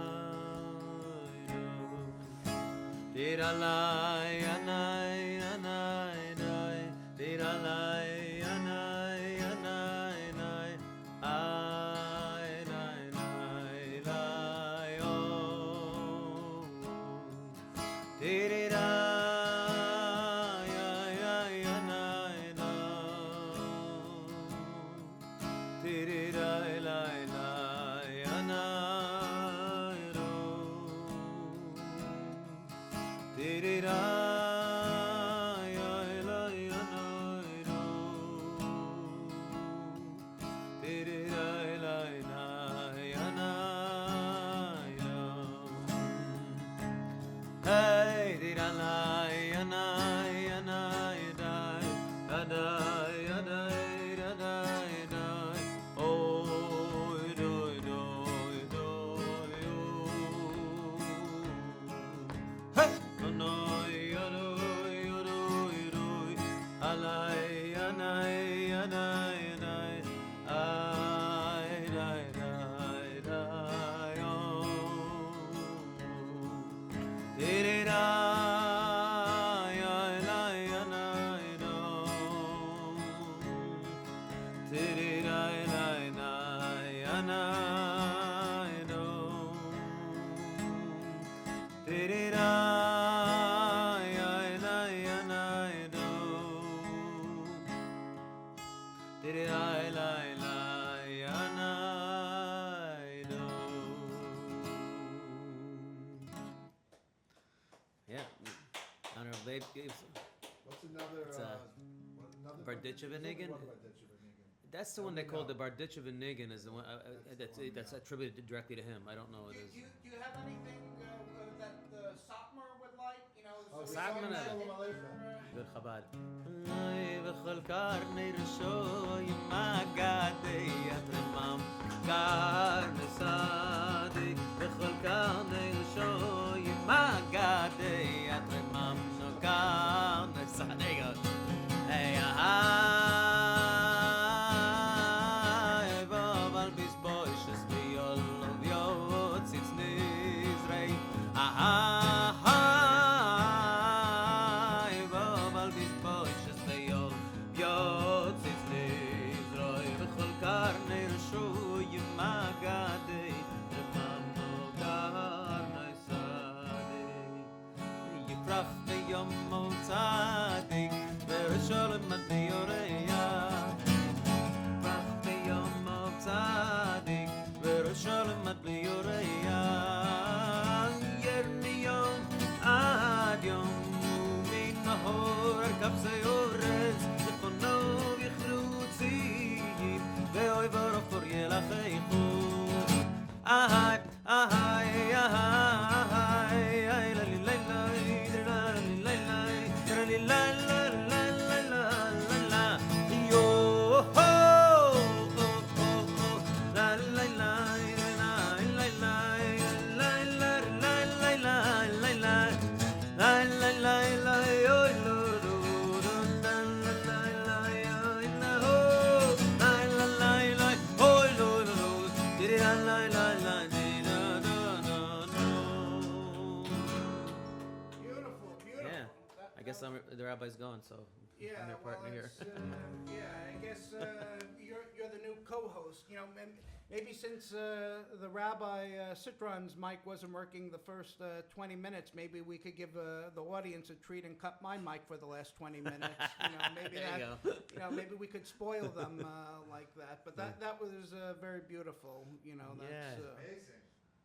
did alai, anai, anai, anai, did alai, anai, anai, anai, ai, lai, lai, lai, oh. Tirirai lai lai anai ro. Tirirai ai lai anai ro. Tirirai lai lai anai ro. Hey, tiriralai anai anai dai dai dai dai dai. Oh, doi doi doi oh. Hey, anai anai anai doi. Alai anai anai anai. Ai dai dai dai oh. Tirirai ai lai anai do. Tirirai lai nai anai do. Tirirai ai lai anai do. Tirirai lai lai anai do. Yeah, honor of Babe Gibbs. What's another, It's, another? Barditchevenigin? That's the one they call the Barditchevenigin is the one that's attributed directly to him. I don't know what it is. Do you have anything that the Satmar would like? You know, Oh, so Satmar, we- Good Chabad. Ay, b'chol karnei risho yimagadei atremam karnei sadi b'chol karnei risho yimagadei atremam no karnei sadi. Hey, ay, b'aval bisboishes v'yol v'yotz it's nizrei. Ay, b'aval bisboishes v'yol v'yotz it's nizrei. B'chol karnei risho yimagadei atremam no karnei sadi. Yifrach b'yom tzadik v'risholim ad b'yoreya. Yifrach b'yom tzadik v'risholim ad b'yoreya. Yirmiyom ad yom u'min nahor arkav zeyorez zichrono v'yichrutzim ve'oivo rofor yelacheichu. Ahay, ahay, ahay, ay, la li la la, la li la la, la li la la la la la la la. Yo ho, oh oh oh, la la la la la la la la la la la la la la la la yo lo lo lo la la la la yo la ho la la la la oh lo lo did la la la la da da da da. Beautiful, beautiful. Yeah, That- I guess the rabbi's gone, so Yeah, I'm your partner here. Yeah, I guess you're the new co-host. You know, maybe since the Rabbi Citron's mic wasn't working the first 20 minutes, maybe we could give the audience a treat and cut my mic for the last 20 minutes. You know, maybe There you that. go. You know, maybe we could spoil them like that. But that was very beautiful. You know, that's. Yeah. Amazing.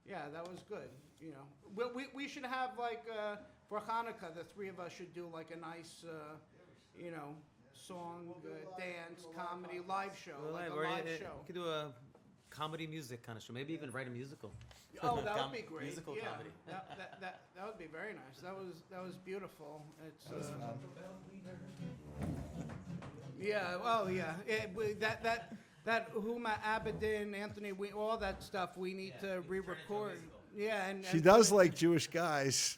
Yeah, that was good. You know, we should have like for Hanukkah, the three of us should do like a nice, you know, song, dance, comedy, live show, Well, like a we're- live we show. could do a comedy music kind of show. Maybe even write a musical. Oh, that would be great. Musical yeah, comedy. that would be very nice. That was beautiful. It's. Yeah. Well, yeah. That Huma, Abedin, Anthony, all that stuff we need to re-record. Yeah, and She does like Jewish guys.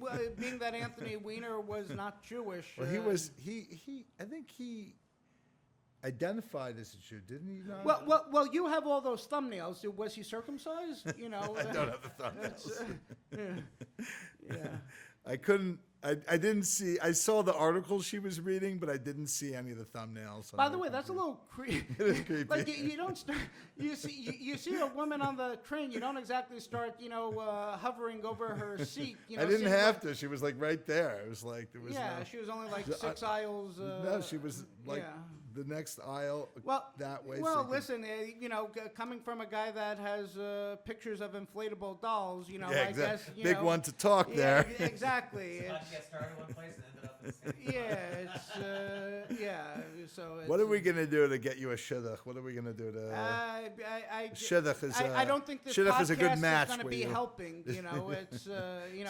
Well, being that Anthony Weiner was not Jewish. Well, he was he. I think he identified as a Jew, didn't he? Not? Well, you have all those thumbnails. Was he circumcised? You know. I don't have the thumbnails. Yeah. I couldn't. I didn't see. I saw the articles she was reading, but I didn't see any of the thumbnails. on By her the way, that's a computer. little creepy. It is creepy. Like you don't start. You see a woman on the train. You don't exactly start. You know, hovering over her seat. You know, I didn't seeing have like- to. She was like right there. It was like there was. Yeah, no, she was only like I- 6 aisles. no, she was like yeah. the next aisle Well, that way. Well, so you can- listen, coming from a guy that has pictures of inflatable dolls, Yeah, I guess, Big one to talk there. Yeah, exactly. How'd you get started one place and ended up in the same Yeah, so it's, What are we gonna do to get you a shidduch? What are we gonna do to? Shidduch is. I don't think this shidduch podcast is a good match. going to where be you- helping. It's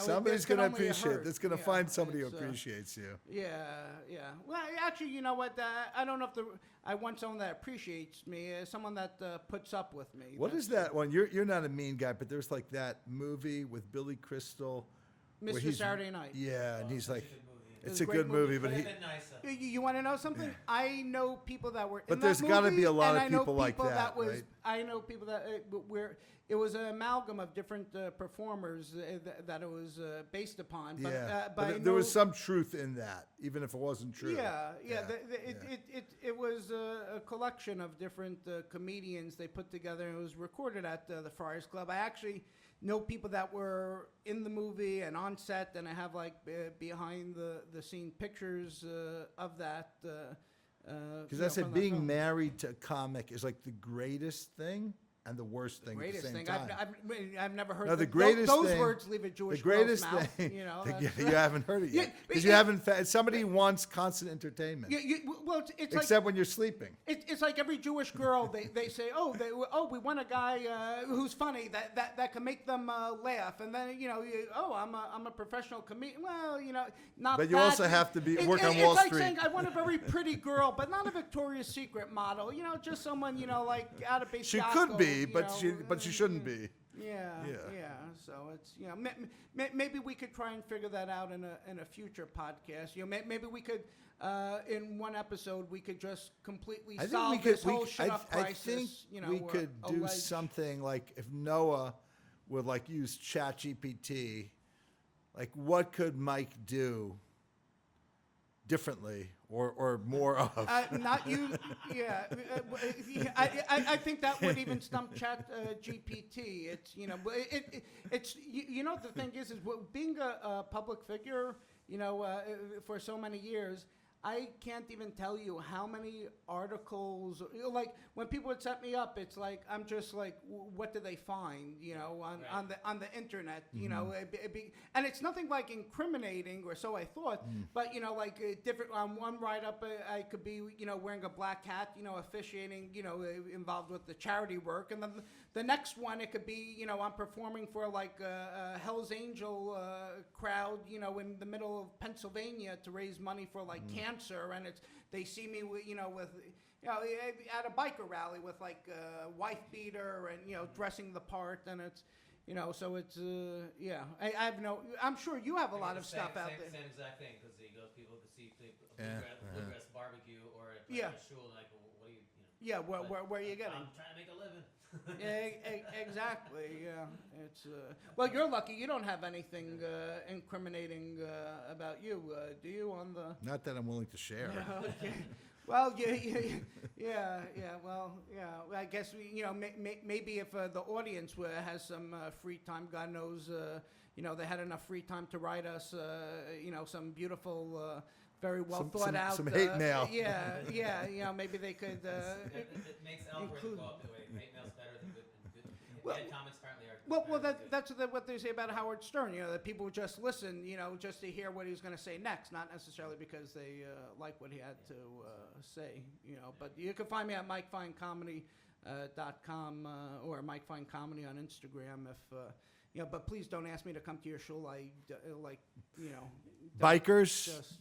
Somebody's it can gonna only appreciate. hurt. It's gonna Yeah, find somebody who it's, appreciates you. Yeah. Well, actually, you know what? I don't know if I want someone that appreciates me, someone that puts up with me. What is that one? You're not a mean guy, but there's like that movie with Billy Crystal. where Mr. he's- Saturday Night? Yeah, and he's such a like, good movie. it's It's a a great good movie, movie. but Could he. have been nicer. You want to know something? I know people that were But in there's that gotta movie, be a lot and of I know people like that, was. right? I know people that where it was an amalgam of different performers that it was based upon. But, Yeah, but I there was know- some truth in that, even if it wasn't true. Yeah. Yeah, It was a collection of different comedians they put together, and it was recorded at the Friars Club. I actually know people that were in the movie and on set, and I have like behind the scene pictures of that. Because I said being married to a comic is like the greatest thing and the worst thing at the Greatest same thing. time. I've never heard No, the th- greatest those thing- words leave a Jewish The greatest girl's mouth. thing, That's- you haven't heard it Yeah, yet because yeah. you haven't. Somebody wants constant entertainment, Well, it's like except when you're sleeping. it's like every Jewish girl. They say, we want a guy who's funny that can make them laugh, and then I'm a professional comedian. Well, not. But you that. also have to work on Wall It's like Street. saying I want a very pretty girl, but not a Victoria's Secret model. Just someone like out of base. She could be, but she shouldn't be. Yeah. So it's maybe we could try and figure that out in a future podcast. Maybe we could in one episode we could just completely solve this whole shut up I crisis. think we could do allege- something like if Noah would like use ChatGPT, like what could Mike do differently or more of? Not you. Yeah, I think that would even stump Chat GPT. It's it's the thing is being a public figure. For so many years, I can't even tell you how many articles. Like when people would set me up, it's like I'm just like, what do they find? On the internet. And it's nothing like incriminating, or so I thought. But different. On one write up, I could be wearing a black hat, officiating, involved with the charity work, and then the next one it could be I'm performing for like a Hell's Angel crowd, in the middle of Pennsylvania to raise money for like cancer, and they see me with at a biker rally with like a wife beater and dressing the part, and it's so it's I have no. I'm sure you have a lot of stuff out there. Same exact thing, because he goes people to see Yeah, bluegrass barbecue or at Yeah. a shul, like, what do you? Yeah, where are you getting? I'm trying to make a living. Exactly. Yeah, it's well. You're lucky. You don't have anything incriminating about you, do you? On the Not that I'm willing to share. okay. Well, yeah. Well, yeah. I guess maybe if the audience has some free time, God knows, they had enough free time to write us, some beautiful. Very well thought out. Some hate mail. Yeah. Maybe they could. It makes algorithm go up the way. Hate mail's better than good. Bad comments apparently are. Well, better than that's what they say about Howard Stern. That people would just listen, just to hear what he was going to say next, not necessarily because they like what he had to say. But you can find me at MikeFineComedy.com or Mike Fine Comedy on Instagram. If but please don't ask me to come to your shul. Bikers, Just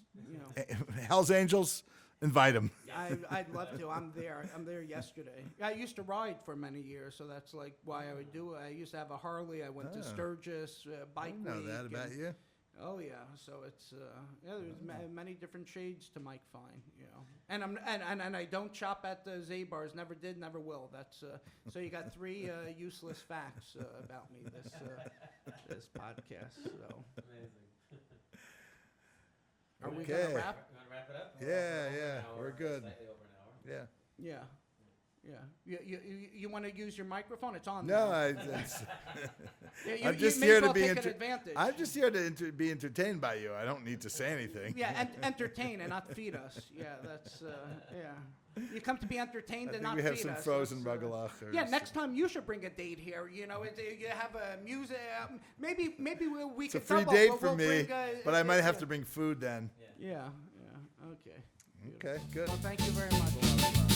Hell's Angels, invite them. I'd love to. I'm there yesterday. I used to ride for many years, so that's like why I would do it. I used to have a Harley. I went to Sturgis Bike I know Week. that about and- you. Oh yeah, so it's there's many different shades to Mike Fine, and and I don't shop at the Zabars. Never did, never will. That's so you got three useless facts about me this podcast. So Amazing. are we Okay. gonna wrap? You want to wrap it up? Yeah, Over an hour, we're good. Slightly over an hour. Yeah. Yeah. You want to use your microphone? It's on. No, now. it's, Yeah, I'm just may here as to well be take an advantage. I'm just here to be entertained by you. I don't need to say anything. Yeah, and entertain and not feed us. Yeah, that's yeah. You come to be entertained I and think not we have feed some us. frozen It's, bagalach. Yeah, next time you should bring a date here. You know, you have a music. Maybe we It's a could free double. date We'll- for we'll me, bring, but I might have to bring food then. Yeah. Okay. Okay, good. Well, thank you very much.